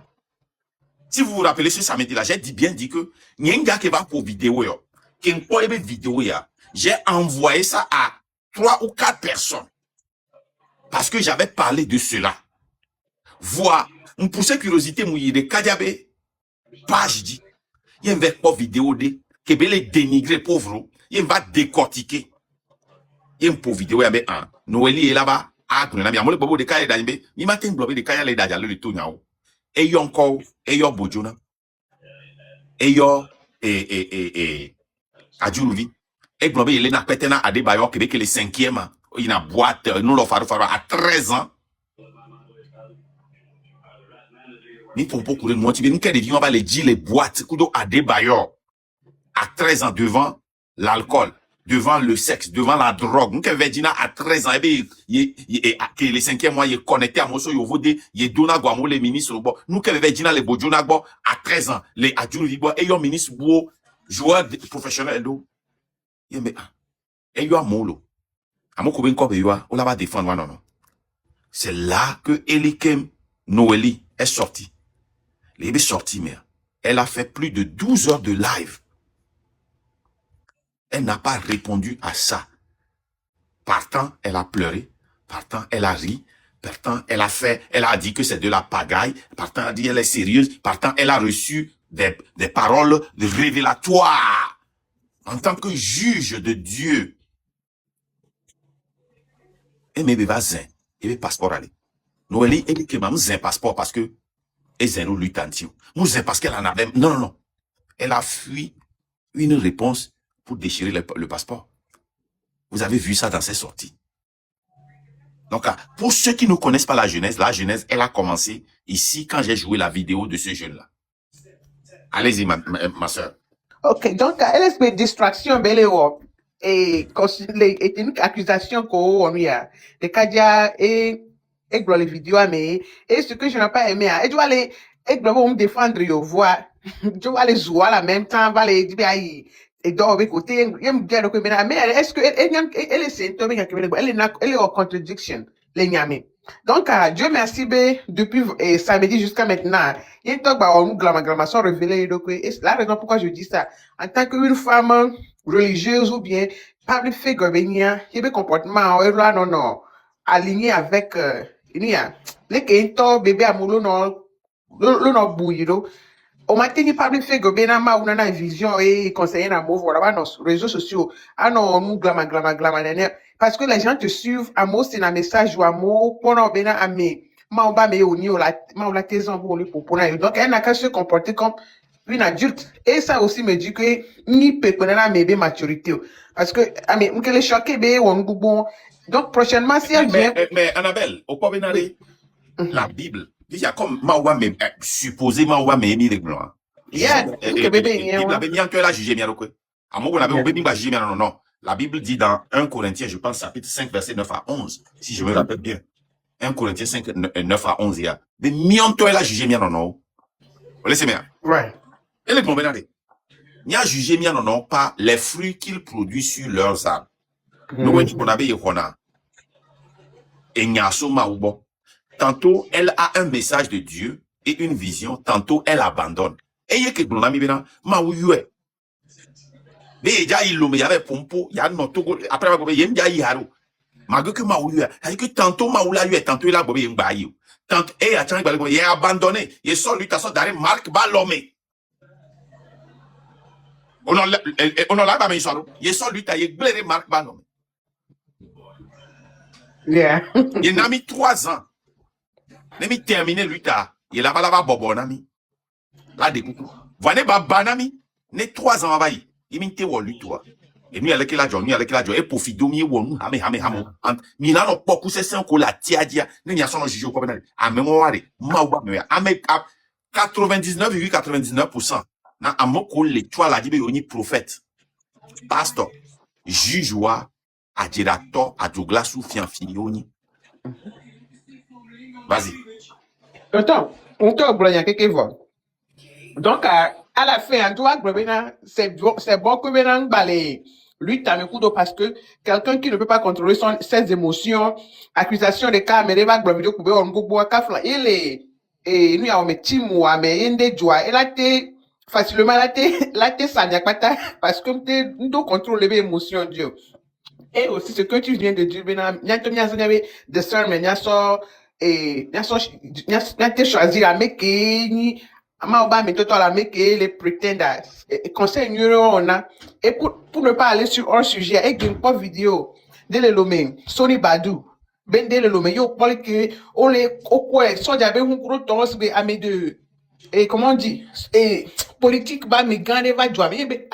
Si vous vous rappelez ce samedi là, j'ai bien dit que Nyenga qui va pour vidéo yo. Qui vidéo ya. J'ai envoyé ça à 3 ou 4 personnes. Parce que j'avais parlé de cela. Voir, me poussait curiosité mouillé de Kadiabe. Page dit. Il y a une vidéo de qui les dénigrer pauvre. Il va décortiquer. Il y a une pauvre vidéo, il y a un Noélie est là-bas. Ah, tu n'as pas de bobo de Kaya d'animé. Il m'a blobé de Kaya les Daja le tout nyao. Et yon encore, et yon Bojona. Et yon, Adjuruvi. Et blobé, il est na petena à des bailleurs Québec, les 5e. Il y a une boîte, nous l'on fait à 13 ans. Ni pour beaucoup de moi, tu veux nous qu'elle on va les dire les boîtes, kudo à des bailleurs. À 13 ans devant l'alcool, devant le sexe, devant la drogue. Nous qu'elle dire à 13 ans, et bien, que les 5e mois, il est connecté à Mosso, il est donna guamo les ministres, nous qu'elle dire les bodjona, à 13 ans, les adjunts, et yon ministre, joueur professionnel, et yon molo. À mon copain, comme yon, on va défendre, non. C'est là que Elikem Noélie est sortie. Elle est sortie, mais elle a fait plus de 12 heures de live. Elle n'a pas répondu à ça. Partant, elle a pleuré. Partant, elle a ri. Partant, elle a dit que c'est de la pagaille. Partant, elle a dit elle est sérieuse. Partant, elle a reçu des paroles révélatoires en tant que juge de Dieu. Et mais va zin, et passeport aller. Noélie, elle dit que maman zin passeport parce que et zin nous lui tantio. Nous zin parce qu'elle en avait. Non. Elle a fui une réponse pour déchirer le passeport. Vous avez vu ça dans ses sorties. Donc, pour ceux qui ne connaissent pas la jeunesse, elle a commencé ici quand j'ai joué la vidéo de ce jeune-là. Allez-y, ma soeur. Ok, donc, elle est une distraction, belle et une accusation qu'on a. De Kadia et les vidéos, mais, et ce que je n'ai pas aimé, et je dois aller, et dois me défendre, voir, je dois aller jouer en même temps, va aller dire, et donc, côté, il me dit, mais est-ce que, elle est symptôme, elle est en contradiction, les nyamés. Donc, Dieu merci, depuis samedi jusqu'à maintenant, il y a une grammaire révélée, donc, et la raison pourquoi je dis ça, en tant qu'une femme religieuse ou bien, public figure, il y a un comportement, non, aligné avec, il y a, les kéinto, bébé amoulou, non, bouillie, au matin, il parle fait que Benama ou nana vision et conseiller à mot voilà nos réseaux sociaux. Ah non, nous glama. Parce que les gens te suivent à mot, c'est un message ou à mot, pendant Bena amé. Maoba mais au niveau la Maola taison pour lui pour donc elle n'a qu'à se comporter comme une adulte. Et ça aussi me dit que ni peut connaître mes maturité. Parce que, ah, mais, on est choqué, bon. Donc, prochainement, si elle vient. Mais Annabelle, au point la Bible, déjà comme Maoua même, supposé Maoua même les blancs. Yeah, que bébé, La Bible avait bien que la jugé bien, quoi. À moi, on avait oublié de juger bien, non. La Bible dit dans 1 Corinthiens, je pense, chapitre 5, verset 9 à 11, si je me rappelle bien. 1 Corinthiens 5, 9 à 11, il y a. Mais mianto elle a jugé bien, non. Vous laissez bien. Ouais. Et les bons, n'y a jugé bien, non, pas les fruits qu'ils produisent sur leurs arbres. Nous, on avait Yehona. Et Nyaso Maoubo. Tantôt, elle a un message de Dieu et une vision. Tantôt, elle abandonne. Et il y a que l'on a mis bien, Maououé. Mais il y a eu l'homme, il y avait Pompo, il y a notre après, il y a eu Yaro. Malgré que Maououé, c'est que tantôt Maoula eu, tantôt il a bobé un baillou. Tantôt, et attends, il a abandonné. Il sort lui, t'as sorti d'arrêt, Marc Balomé. On a là, mais il sort lui, t'as bléré Marc Balomé. Yeah. Il a mis 3 ans. Il a terminé lui, il a pas là-bas, bobo, nami. Là, des coucou. Voilà, banami. Ne 3 ans, avant, il m'a été lui, toi. Et nous, avec la journée, et pour fidomi, ou hame, Milan, on peut pousser 5 la tiadia, n'y a son juge au problème. À mémoire, maouba, mais à 99,99%. Na amoko le toi la dibe yoni prophète. Pasteur, juge wa, adjirateur, adjogla sou fian filioni. Vas-y. Attends, on t'a oublié quelque chose. Donc, à la fin, toi, c'est bon que maintenant, lui, t'as un coup d'eau parce que quelqu'un qui ne peut pas contrôler ses émotions, accusation de cas, mais il va vidéo pour on boire kafla. Il est, et nous, on met Timou, mais il est joie. Il a été facilement, la té, ça n'y a pas parce que nous devons contrôler les émotions, Dieu. Et aussi, ce que tu viens de dire, il y a discernment, il y a ça, et il y a choisi à mec Maoba mais toi la mec les pretenders et conseil numéro on a et pour ne pas aller sur un sujet et une pas vidéo de le lomé Sony Badou ben de le lomé yo parle que on les au quoi so j'avais un gros toss be amé de et comment on dit et politique ba mais gane va joie mais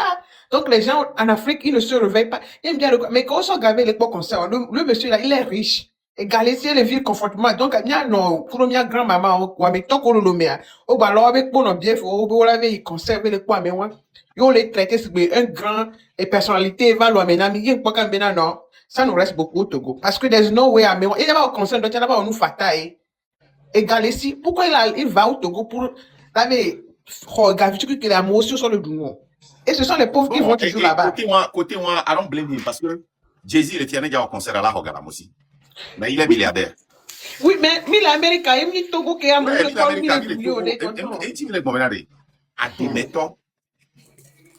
donc les gens en Afrique ils ne se réveillent pas ils me disent mais quand on s'en gave les pas comme ça le monsieur là il est riche et Galicia les villes confortement donc il y a non première grand maman ou avec ton colomé au ballon avec bon bien faut laver conserver les quoi mais moi yo les traiter c'est un grand et personnalité va lo amena mi yen pas quand ben non ça nous reste beaucoup au Togo parce que there's no way à mais il y a pas concerne donc il y a pas nous fatai et Galicia pourquoi il va au Togo pour laver regarde tu que la motion sur le douno et ce sont les pauvres qui vont toujours là-bas Côté moi I don't blame him parce que Jay-Z il était déjà au concert à la Hogaram aussi. Mais il est milliardaire. Oui, mais l'Amérique a mis Togo qui a mis le admettons,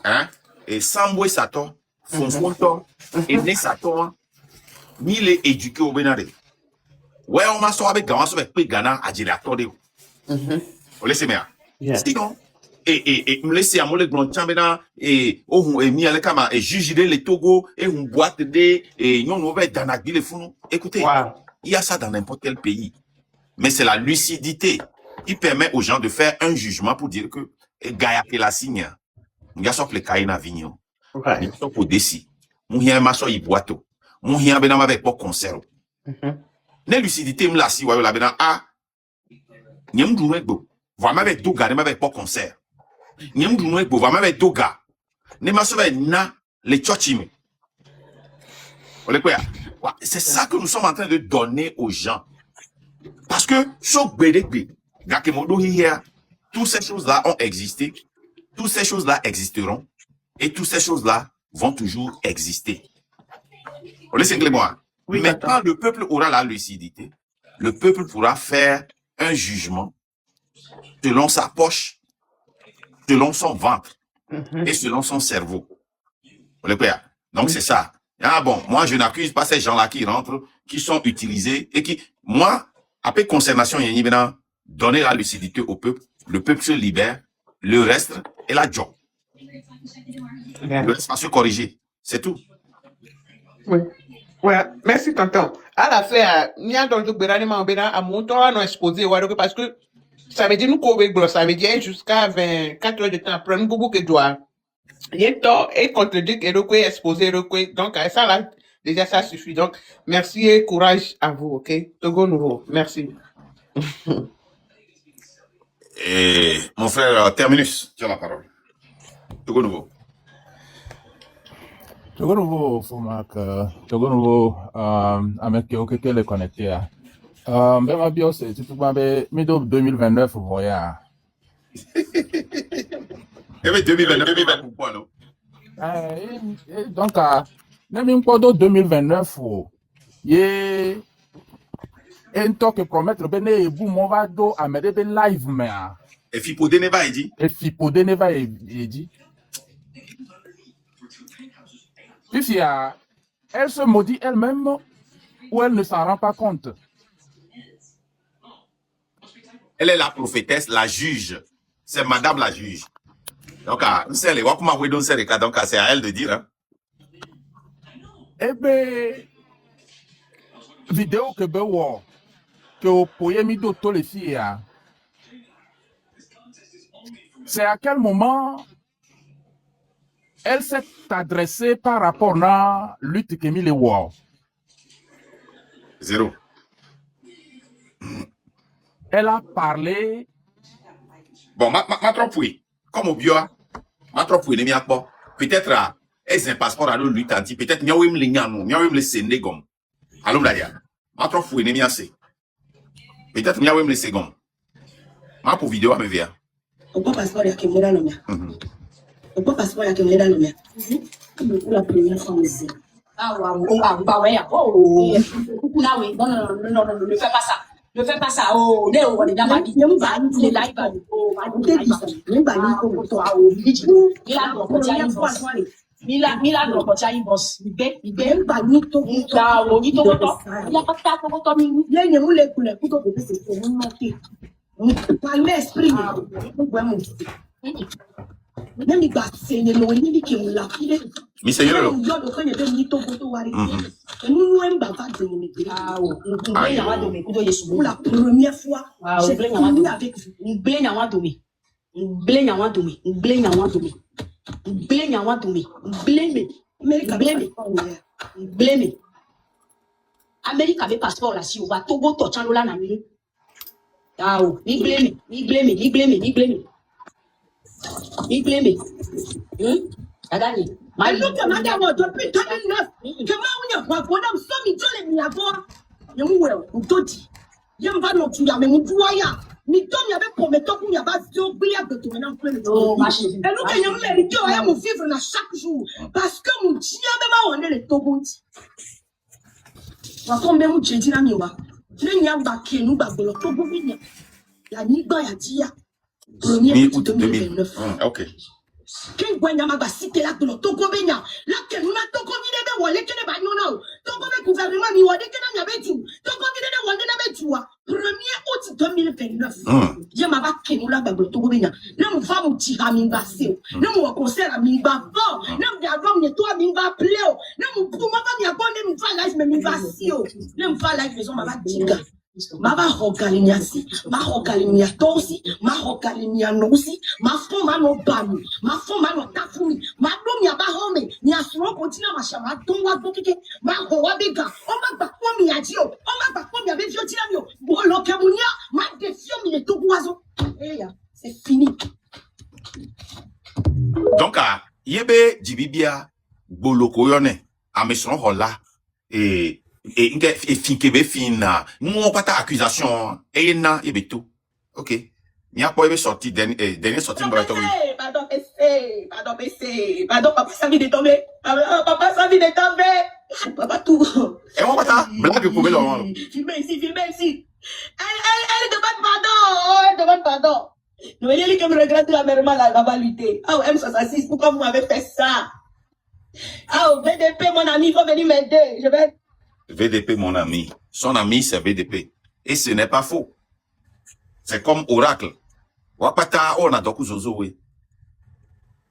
hein, et Sambwe Sato, Fonfonto, et Nesato, ni les éduqués au Bénade. Ouais, on m'a sorti avec Gaman, avec Pégana, à dire à Todé. Vous laissez bien. Sinon, et me laisser à mon grand chambena, et mi à l'écama, et juger les Togo, et on boite des, et non, on va être dans la ville fou. Écoutez, il y a ça dans n'importe quel pays. Mais c'est la lucidité qui permet aux gens de faire un jugement pour dire que, Gaïa que la signe, il y a ça que les Kaina Vignon. Il y a ça pour décider. Mon hien maso y boito. Mon hien benama avec pas concert. Ne lucidité me la si, ouais, la bena, nyem doué go. Vraiment avec Doga, ne m'avait pas concert. Nyem doué go, vraiment avec Doga. Ne m'a sauvé na, les tchochime. C'est ça que nous sommes en train de donner aux gens. Parce que, toutes ces choses-là ont existé, toutes ces choses-là existeront, et toutes ces choses-là vont toujours exister. Laissez-moi. Oui, mais quand le peuple aura la lucidité, le peuple pourra faire un jugement selon sa poche, selon son ventre, et selon son cerveau. Donc, c'est ça. Ah bon, moi, je n'accuse pas ces gens-là qui rentrent, qui sont utilisés et qui, moi, après concertation, il y a donner la lucidité au peuple, le peuple se libère, le reste est la job. Le reste va se corriger. C'est tout. Oui. Ouais, merci tonton. À la fin, n'y a donc à mon temps, à nous exposer, parce que ça veut dire nous courir, ça veut dire jusqu'à 24 heures de temps. Après, nous beaucoup que doit. Il est temps et contredit et le exposer, donc ça là, déjà ça suffit. Donc, merci et courage à vous, ok? Togo nouveau, merci. Et mon frère Terminus, tu as la parole. Togo nouveau. Togo nouveau, Fomak, Togo nouveau, avec qui est connecté. Ben ma bio, c'est tout le middle 2029, vous voyez. Eh bien, 2029, pourquoi non? Donc, même pas 2029, il y a un temps que promettre, ben, et boum, on va do à mettre des live, mais. Et Fipo Deneva, il dit. Et Fipo Deneva, il dit. Puis, il y a, elle se maudit elle-même ou elle ne s'en rend pas compte. Elle est la prophétesse, la juge. C'est madame la juge. Donc, c'est à elle de dire. Hein. Eh bien, vidéo que vous pouvez mis d'autres les filles. C'est à quel moment elle s'est adressée par rapport à la lutte que mis les wow. Zéro. Elle a parlé. Bon, ma trop oui. Comme au bio, ma trop oui, peut-être, elle a un passeport à l'autre lutte anti, peut-être, miaouim le nyano, miaouim le sénégom. Allons d'ailleurs. Ma trop oui, n'est assez. Peut-être, miaouim le ségom. Ma pour vidéo, me vient. Au passeport, il y a quelqu'un dans le mien. Au passeport, il y a quelqu'un dans le mien. La première fois, aussi. Ah, ouais, oh, là, oui, non, ne fais pas ça. Ne fais pas ça. Oh, on est dans ma vie. Les lives, oh, pour la première fois, j'ai fini avec vous. Amérique avait passeport là, si on va Togo, Tochando là, Nani. Ah, oh, ni blame. Adani. Mais nous, madame, depuis 2009, que moi, on a pas bonhomme, ça, mi jole mi avoir. Yamoué, on te dit. Yamba non, tu y a même un doya. Mi tom y avait promettant qu'on y a pas de billard de tout maintenant plein de oh, ma chérie. Et nous, quand y a mérité, on a mon vivre là chaque jour. Parce que mon tia, même on est les Togo. On va combien mon tia dit là, miwa. Le nyamba qui nous bagolo Togo minya. La niba ya dia. 1er août 2029. Ok. Ken gwanya ma ba cité la de Togo benya la ke na Togo ni de wole ke ne ba nyona o Togo be gouvernement mi wode ke na nya be tu Togo ni de wode na be tu 1er août 2029 je ma ba ke la ba Togo benya na mu fa mu ti ha mi ba se o na mu concert mi ba bo na mu album ni to mi ba play o na mu pu ma ba mi abonne mi fa live mi ba si o na mu fa live maison ma ba diga Maba Rogaliniasi, ma Rogalinia Tosi, ma Rogalinia Nosi, ma foma no Bami, ma foma no Tafumi, ma Domia Bahome, ni Asuro Continua Machama, Tonga Bokike, ma Roabega, Oma Bakomi Adio, Oma Bakomi Avio Tinamio, Bolo Kamunia, ma Defiomi les Togoiso. Eh ya, c'est fini. Donc, yebe Djibibia, Bolokoyone, Ameson Hola, et finkebe fina nous pas ta accusation et na et tout ok n'y a pas eu sorti dernier sorti pardon papa ça vient de tomber papa ça vient de tomber papa tout et on va ta blague pour le filmez ici elle demande pardon Noélie qui me regrette la mère mal va lutter M66 pourquoi vous m'avez fait ça VDP mon ami faut venir m'aider je vais VDP, mon ami. Son ami, c'est VDP. Et ce n'est pas faux. C'est comme Oracle. Wapata, on a doku zozowe.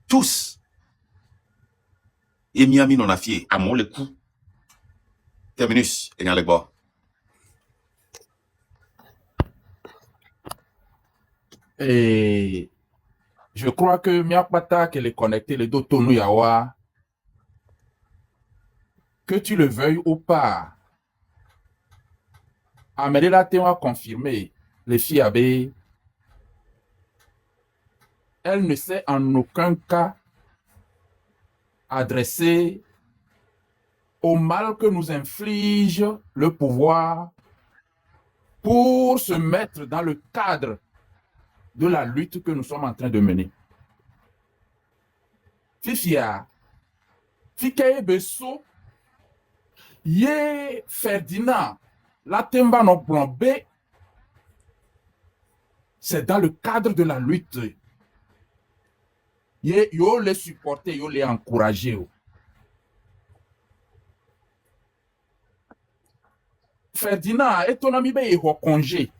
Tous. Et Miami, non a fié. À mon le coup. Terminus, et les bords. Et je crois que Miapata, qu'elle est connectée, les deux tonus yawa, que tu le veuilles ou pas, Amélie a confirmé, les filles avaient, elle ne s'est en aucun cas adressée au mal que nous inflige le pouvoir pour se mettre dans le cadre de la lutte que nous sommes en train de mener. Fifia, Fikaye Besso, Ye Ferdinand, la Temba no plan B, c'est dans le cadre de la lutte. Yo les supporter, yo les encourager. Ferdinand, et ton ami est au congé.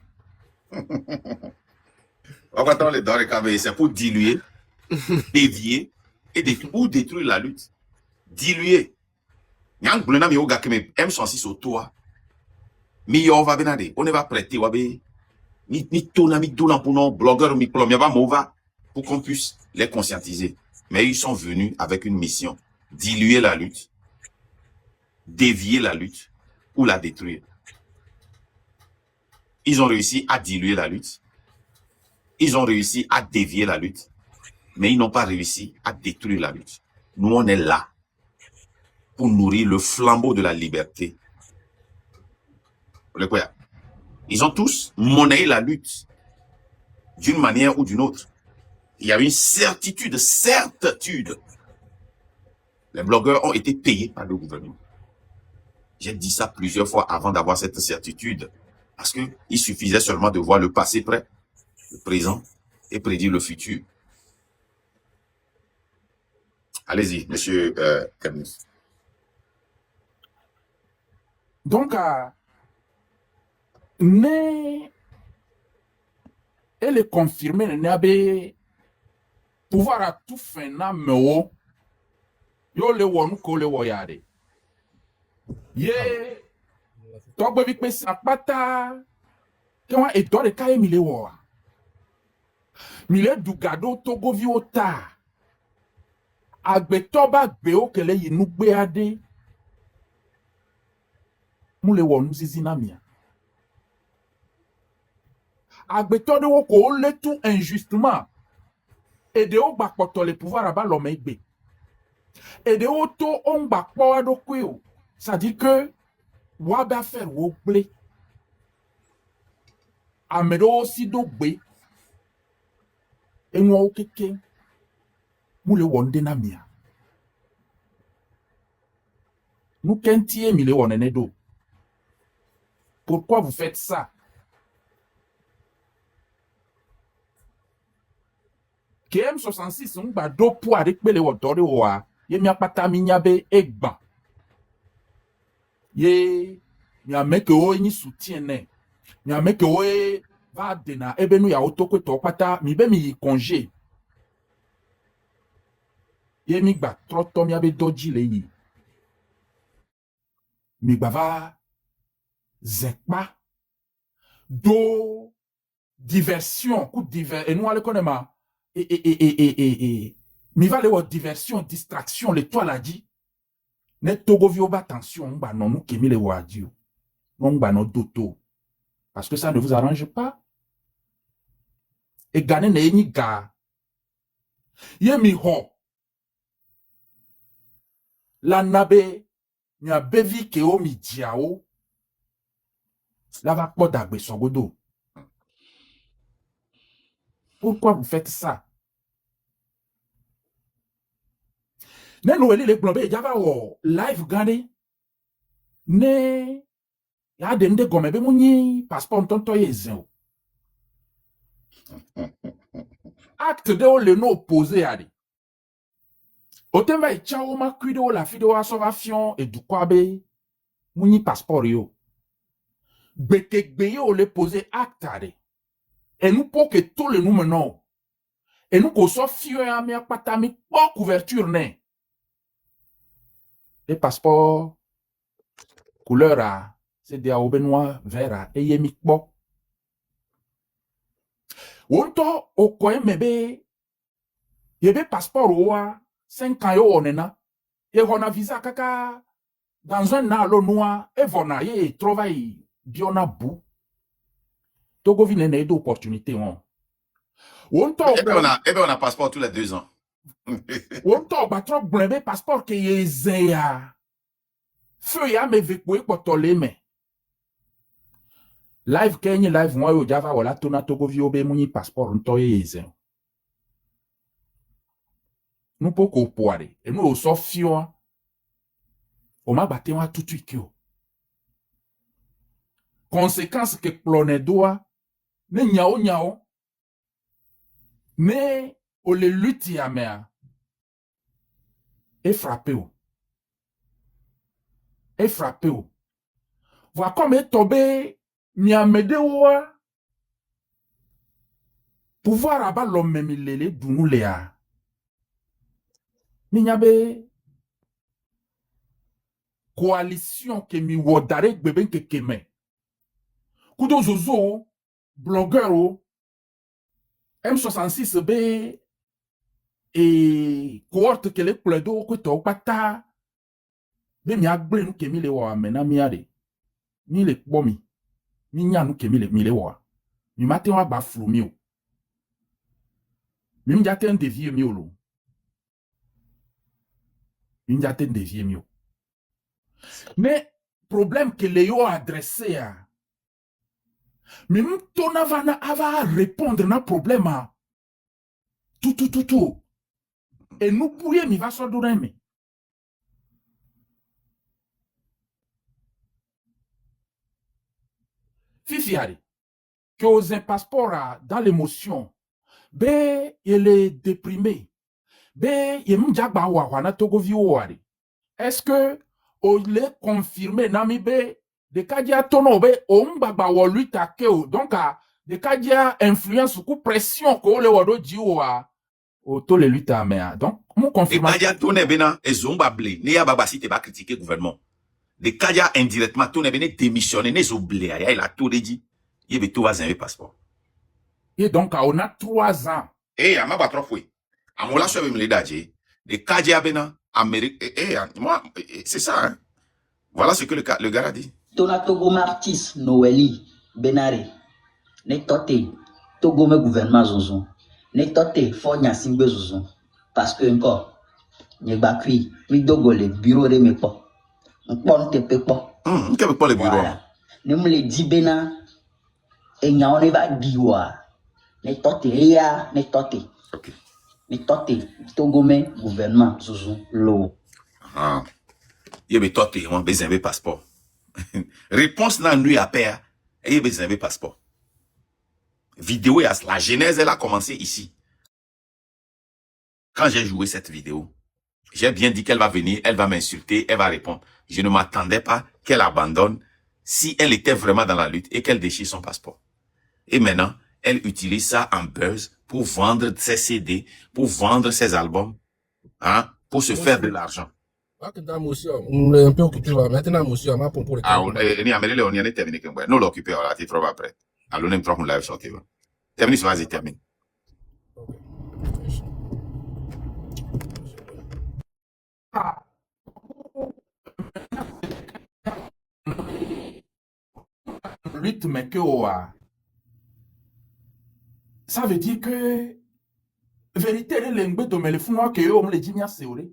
C'est pour diluer, dévier et ou détruire la lutte. Diluer. Yang blena mi oga keme M106 au toit. Mi yo va benade. On ne va prêter wabe. Ni tona mi dolan pour nos blogueurs mi plomia va mova pour qu'on puisse les conscientiser. Mais ils sont venus avec une mission. Diluer la lutte. Dévier la lutte ou la détruire. Ils ont réussi à diluer la lutte. Ils ont réussi à dévier la lutte. Mais ils n'ont pas réussi à détruire la lutte. Nous, on est là pour nourrir le flambeau de la liberté. Ils ont tous monnayé la lutte d'une manière ou d'une autre. Il y a une certitude. Les blogueurs ont été payés par le gouvernement. J'ai dit ça plusieurs fois avant d'avoir cette certitude. Parce qu'il suffisait seulement de voir le passé près, le présent et prédire le futur. Allez-y, monsieur Camus. Donc, elle est confirmée, n'abe pouvoir à tout faire na meo, yo le wonu ko le woyade. Ye, togbe vikpe sapata, kewa etore kaye mile woa. Mile dugado togo vi ota. Agbe toba gbeo kele yinu gbe ade. Mule wonu zizina mia. Agbeto de woko le tout injustement. Et de o bakpoto le pouvoir aba l'homme egbe. Et de auto on bakpo ado kweo. Ça dit que waba faire woble. Amedo aussi do gbe. Et moi okeke. Mule wonde na mia. Nous kentie mile wonene do. Pourquoi vous faites ça? KM66 on ba do pour avec pele wodore wa ye mi apata mi nyabe egban ye mi ameke o ni soutien ne mi ameke o va dena ebe nu ya otoko to pata mi be mi congé ye mi gba troto mi abe doji le yi mi gba va zekpa do diversion coup divers et nous allons connaître mi va le diversion, distraction, les toiles a dit. Ne togo vio ba attention, ba non nous kemi le wadio. Non ba no doto. Parce que ça ne vous arrange pas. Et gane ne ni ga. Ye mi ho. La nabe, mi a bevi ke o mi diao. La va po dagbe sogodo. Pourquoi vous faites ça? Ne noeli le blombe java wo live gane ne ya de nde gome be munyi passeport tonto yezen. Acte de o le no opposé à di. Otemba e chao ma kuide o la fide o salvation et du kwabe munyi passeport yo. Beke yo le poser acte à di. Et nous pour que tout le nous menons. Et nous qu'on soit fiers à mi akpata mi pas couverture ne. Et passeport couleur a c'est des noir vert et yemi kpo wonto okoye mebe yebe passeport wa 5 ans yo onena ye hona visa kaka dans un an lo noir et vona ye travail biona bu Togo vine ne do opportunité on wonto on a passeport tous les 2 ans. wonto ba trop blebe passeport ke ye zeya feu ya me vekwe potole me live kenye live moi yo java wala tona Togo vi obe muni passeport nto ye yezen nous poko poare et nous so fio o ma batte wa tout yo conséquence que plone doa ne nyao ne o le lutti a mea et frappé o voilà comme est tombé mi amede wa pouvoir aba l'homme milele dunu lea mi nyabe coalition que mi wodare gbeben ke keme kudo zozo blogueur o M66B et cohorte que les plaido que to pata be mi agble nu ke mi le wa mena mi ade mi le bomi mi nya nu ke mi le wa mi matin wa ba flu mi o mi njate un dévier mi o lo mi njate un dévier mi o mais problème que les yo adressé à même ton avana ava répondre na problème à tout et nous pouye mi va so donner mais fifiari que aux un passeport dans l'émotion be il est déprimé be yem jagba wa na Togo vi o ari est-ce que o le confirmer nami be de kadia tono be o mbagba wo lui takeo donc de kadia influence ou pression ko le wodo di o to le lui ta mais donc mon confirmation de kadia tono bena e zomba ble ne ya baba si te ba critiquer gouvernement de kadia indirectement tono bena démissionner ne zo ble ya il a tout dit il be tout va un passeport et donc on a 3 ans et ama ba trop foué amola so be me le daje de kadia bena Amérique moi c'est ça hein? Voilà ce que le gars a dit. Tona Togo Martis Noeli Benare ne tote Togo me gouvernement zozo ne tote Fonya Simbe zozo parce que encore ne bakui mi dogo le bureau de me po on te pe po quel pas le bureau ne me le dit bena e nya on va diwa ne tote ya ne tote OK ne tote Togo me gouvernement zozo lo il be tote on besoin de passeport réponse na nuit à pair et il besoin de passeport vidéo la genèse elle a commencé ici quand j'ai joué cette vidéo j'ai bien dit qu'elle va venir elle va m'insulter elle va répondre je ne m'attendais pas qu'elle abandonne si elle était vraiment dans la lutte et qu'elle déchire son passeport et maintenant elle utilise ça en buzz pour vendre ses CD pour vendre ses albums hein pour se faire de l'argent. On est un peu occupé maintenant, monsieur, ma pour le on est terminé. Nous l'occupons, on tu trouves après. Alors, nous avons live sorti. Terminé, vas-y, termine. Rythme que ça veut dire que vérité les langues de me le font que on le dit bien c'est vrai.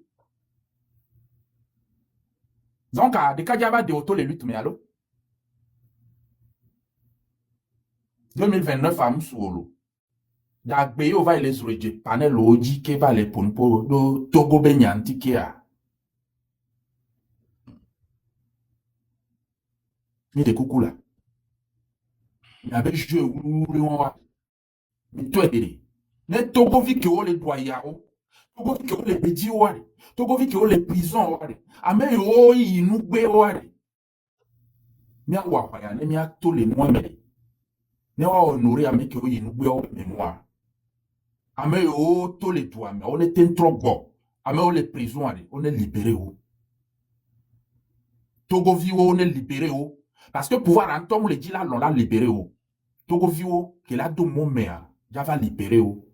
Donc, de Kadiaba de auto les luttes, mais allô? 2029 à Moussouolo. D'Agbeyo va les oreilles, panel oji qui va les ponpo de Togo Benyanti qui a. Ni de coucou là. Il y avait joué où le on mais toi, ne Togo vi que les doyens. Togo vi que les bédis ouari. Togo vi que les prisons ouari. Ame yo yi nu gbe ouari. Mi a wa ya ne mi a to le mo me. Ne wa honorer ame que yi nu gbe o mémoire. Ame yo to le toi mais on était trop bon. Ame o les prisons ouari, on est libéré ou. Togo viwo ne libéré o. Parce que pouvoir en tom le dit là, l'on l'a libéré o. Togo viwo, que la do momea, ya va libéré o.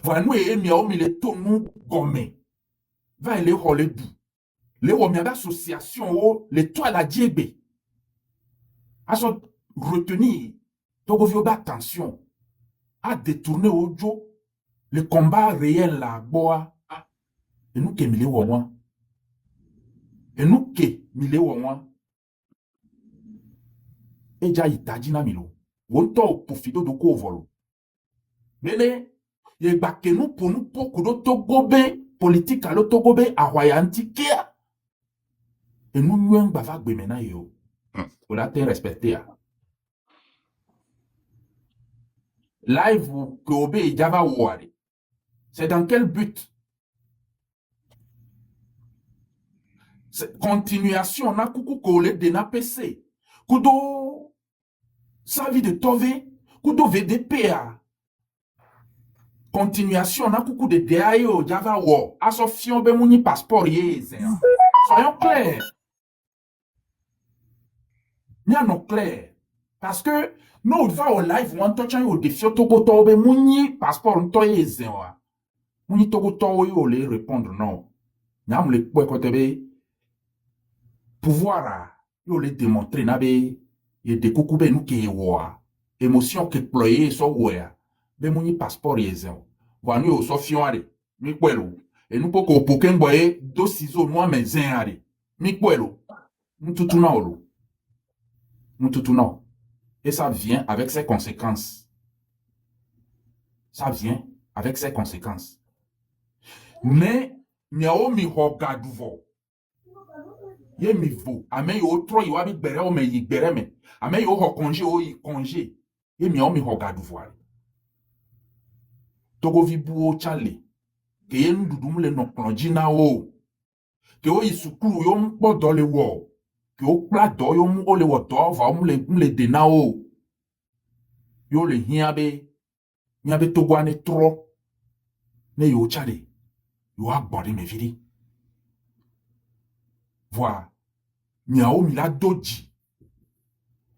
Voilà, nous et mia o mi le tonu gomme. Va ele hole du. Le o mi association o, le toi la diebe. Aso retenir, Togo viwo attention. À détourner au jo, le combat réel là, boa. Et nous qui mille ouan. Et nous qui mille ouan. Et ja itadina milo. Wonto pofido do ko volo. Bene, ye bakke nous pour nous poku do togobe, politique alo togobe, awayanti kia. Et nous nous bava gbemena yo. On a été respecté. Live que obe et java wari. C'est dans quel but? Continuation na kuku kole de na PC. Kudo savi de tove, kudo VDPA. Continuation na kuku de DAO Java War. Assofion be mouni passeport ye. Soyons clairs. Bien non clair. Parce que nous va au live one touch au défi togo tobe mouni passeport ntoye zewa. Mouni togo towe yo le répondre non. Nyam le kwe kotebe pouvoir yo le démontrer nabe ye de kukube nou ke wa émotion ke ployer so wa be mouni passeport yezen wa nou yo so fiore mi kwelo et nous poko poken boye do ciseaux moi mezen are mi kwelo mututuna olo mututuna et ça vient avec ses conséquences, ça vient avec ses conséquences. Mais miao mi hogaduvo ye mi vo ame yo tro yo abi gbere o me yi gbere me ame yo ho congé o yi congé ye mi o mi ho gadu voile togo vi bu o chale ke ye ndudum le no plonji na o ke o yi sukuru yo mpo do le wo ke o kla do yo mu o le wo do va o mu le de na o yo le hiabe togo ane tro ne yo chale yo agbode me vidi. Voilà. Miao mila doji.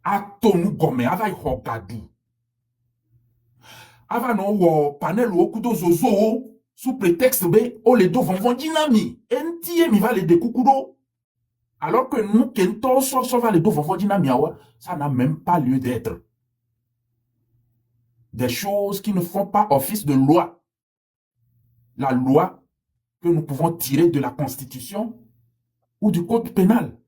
Ato nou gome ava hokadu. Ava no wo panel wo kudo zozo sous prétexte be o le do vonvon dinami. Entie mi va le découcudo. Alors que nous kento so va le do vonvon dinami awa, ça n'a même pas lieu d'être. Des choses qui ne font pas office de loi. La loi que nous pouvons tirer de la Constitution ou du code pénal.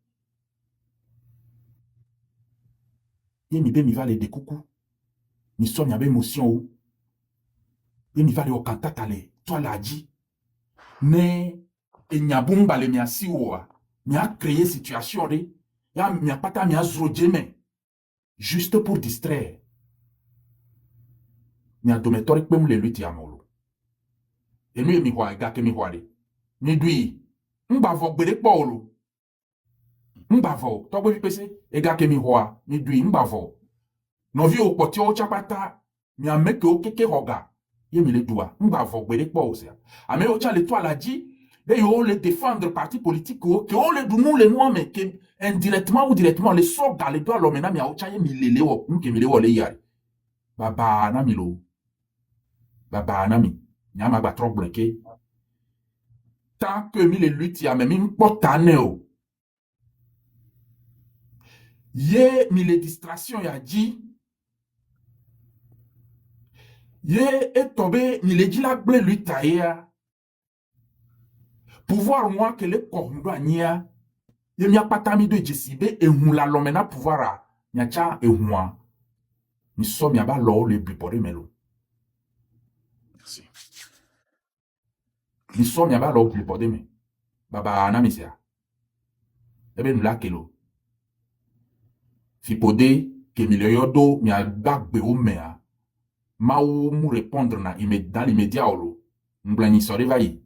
Ye mi be mi va le de coucou. Mi so mi abe émotion ou. Ye mi va le okantatale. Toi l'a dit. Ne e nyabumba le mi asi oua. Mi a créé situation de. Ya mi a pata mi a zrodjeme. Juste pour distraire. Mi a dometori kwe mle luti amolo. E mi mi hwa ega ke mi hwa de. Mi dwi. Mbavo gbere polo. Mbavo. Togwe vipese. Ega ke mi hwa. Mi dwi. Mbavo. Novi o poti o chapata. Mi a meke o keke hoga. Ye mi le doua. Mbavo gbere polo se. Ame o cha le toa la di. De yo le défendre parti politique o. Ke o le dounou le noa me. Ke indirectement ou directement le soga le doa lomena mi a o cha ye mi lele o. Mke mi le o le yari. Baba na mi lo. Baba na mi. Nyama ba trop bloqué. Tant que mi le lutte ya même importante o. Ye mi le distraction ya dit. Ye est tombé mi le dit la ble lutte ya. Pouvoir moi que le corndo ania. Ye mi a patami de jesibe e hula lomena pouvoir a. Nyacha e hua. Mi so mi aba lo le bipore melo. Merci. Mi so mi aba lo bipore me. Baba na mi se a. Ebe nou la kelo. Fipode que mi le yodo mi a bagbe o mea. Ma ou mu répondre dans l'immédiat olo. M'blani sori vayi.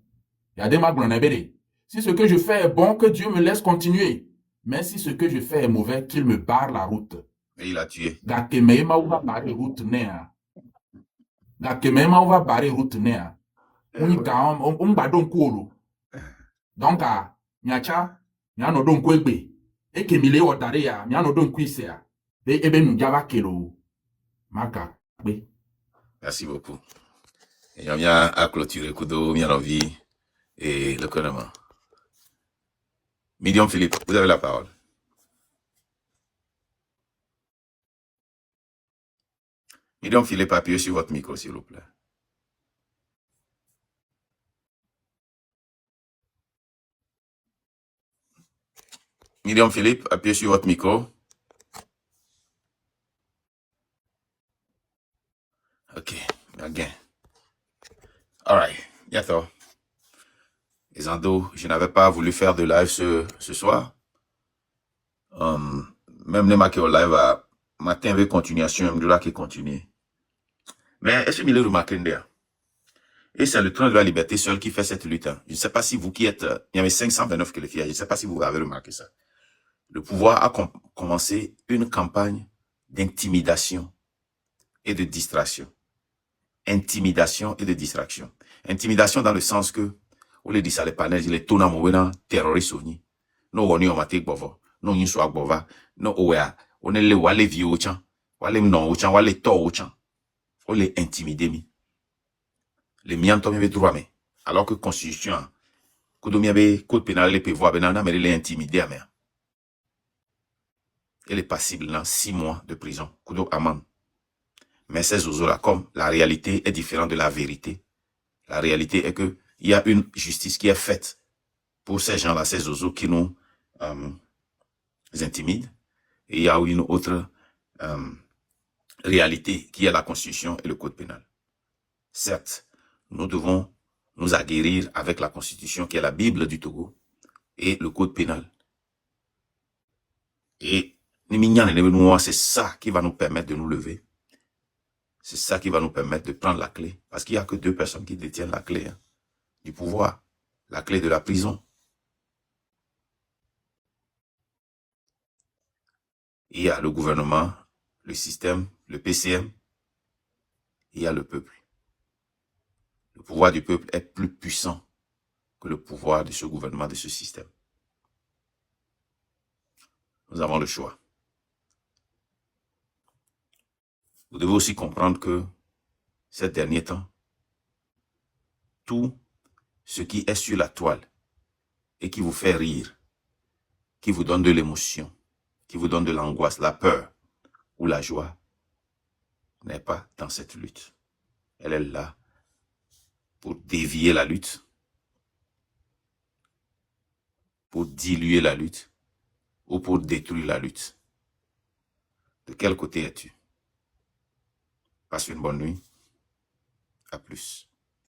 Yade ma blane bede. Si ce que je fais est bon, que Dieu me laisse continuer. Mais si ce que je fais est mauvais, qu'il me barre la route. Et il a tué. Gakeme ma ou va barrer route nea. Gakeme ma ou va barrer route nea. On y ka on badon kolo. Donc Nyacha, nyano don kwegbe. Eke mile odare ya, nyano don kwise ya. Be ebe nujava kelo. Maka, be. Merci beaucoup. Et on vient à clôturer Kudo, bien envie et le gouvernement. Medium Philippe, vous avez la parole. Medium Philippe, appuyez sur votre micro, s'il vous plaît. Medium Philippe, appuyez sur votre micro. Ok, again. All right, bientôt. Les endos, je n'avais pas voulu faire de live ce soir. Même les marqués au live à matin avec continuation, de là qui continue. Mais est-ce que vous avez remarqué d'ailleurs? Et c'est le train de la liberté seul qui fait cette lutte. Je ne sais pas si vous qui êtes, il y avait 529 qualifiés, je ne sais pas si vous avez remarqué ça. Le pouvoir a commencé une campagne d'intimidation et de distraction. Intimidation et de distraction. Intimidation dans le sens que, on les dit ça, les panels, les tona mouena, terroristes, no woni o matek bovo, no yin so agbova, no oya, on est le wale vi o chan, wale non o chan, wale to o chan. On les intimider mi. Les miens to mi droit mais. Alors que constitution, kudo mi be code pénal les peut voir benana mais les intimider à mer. Elle est passible dans 6 mois de prison, kudo amende. Mais ces oiseaux-là, comme la réalité est différente de la vérité, la réalité est que il y a une justice qui est faite pour ces gens-là, ces oiseaux qui nous intimident. Et il y a une autre réalité qui est la Constitution et le Code pénal. Certes, nous devons nous aguerrir avec la Constitution qui est la Bible du Togo et le Code pénal. Et c'est ça qui va nous permettre de nous lever. C'est ça qui va nous permettre de prendre la clé. Parce qu'il n'y a que 2 personnes qui détiennent la clé du pouvoir. La clé de la prison. Il y a le gouvernement, le système, le PCM. Il y a le peuple. Le pouvoir du peuple est plus puissant que le pouvoir de ce gouvernement, de ce système. Nous avons le choix. Vous devez aussi comprendre que ces derniers temps, tout ce qui est sur la toile et qui vous fait rire, qui vous donne de l'émotion, qui vous donne de l'angoisse, la peur ou la joie, n'est pas dans cette lutte. Elle est là pour dévier la lutte, pour diluer la lutte ou pour détruire la lutte. De quel côté es-tu? Passe une bonne nuit. À plus.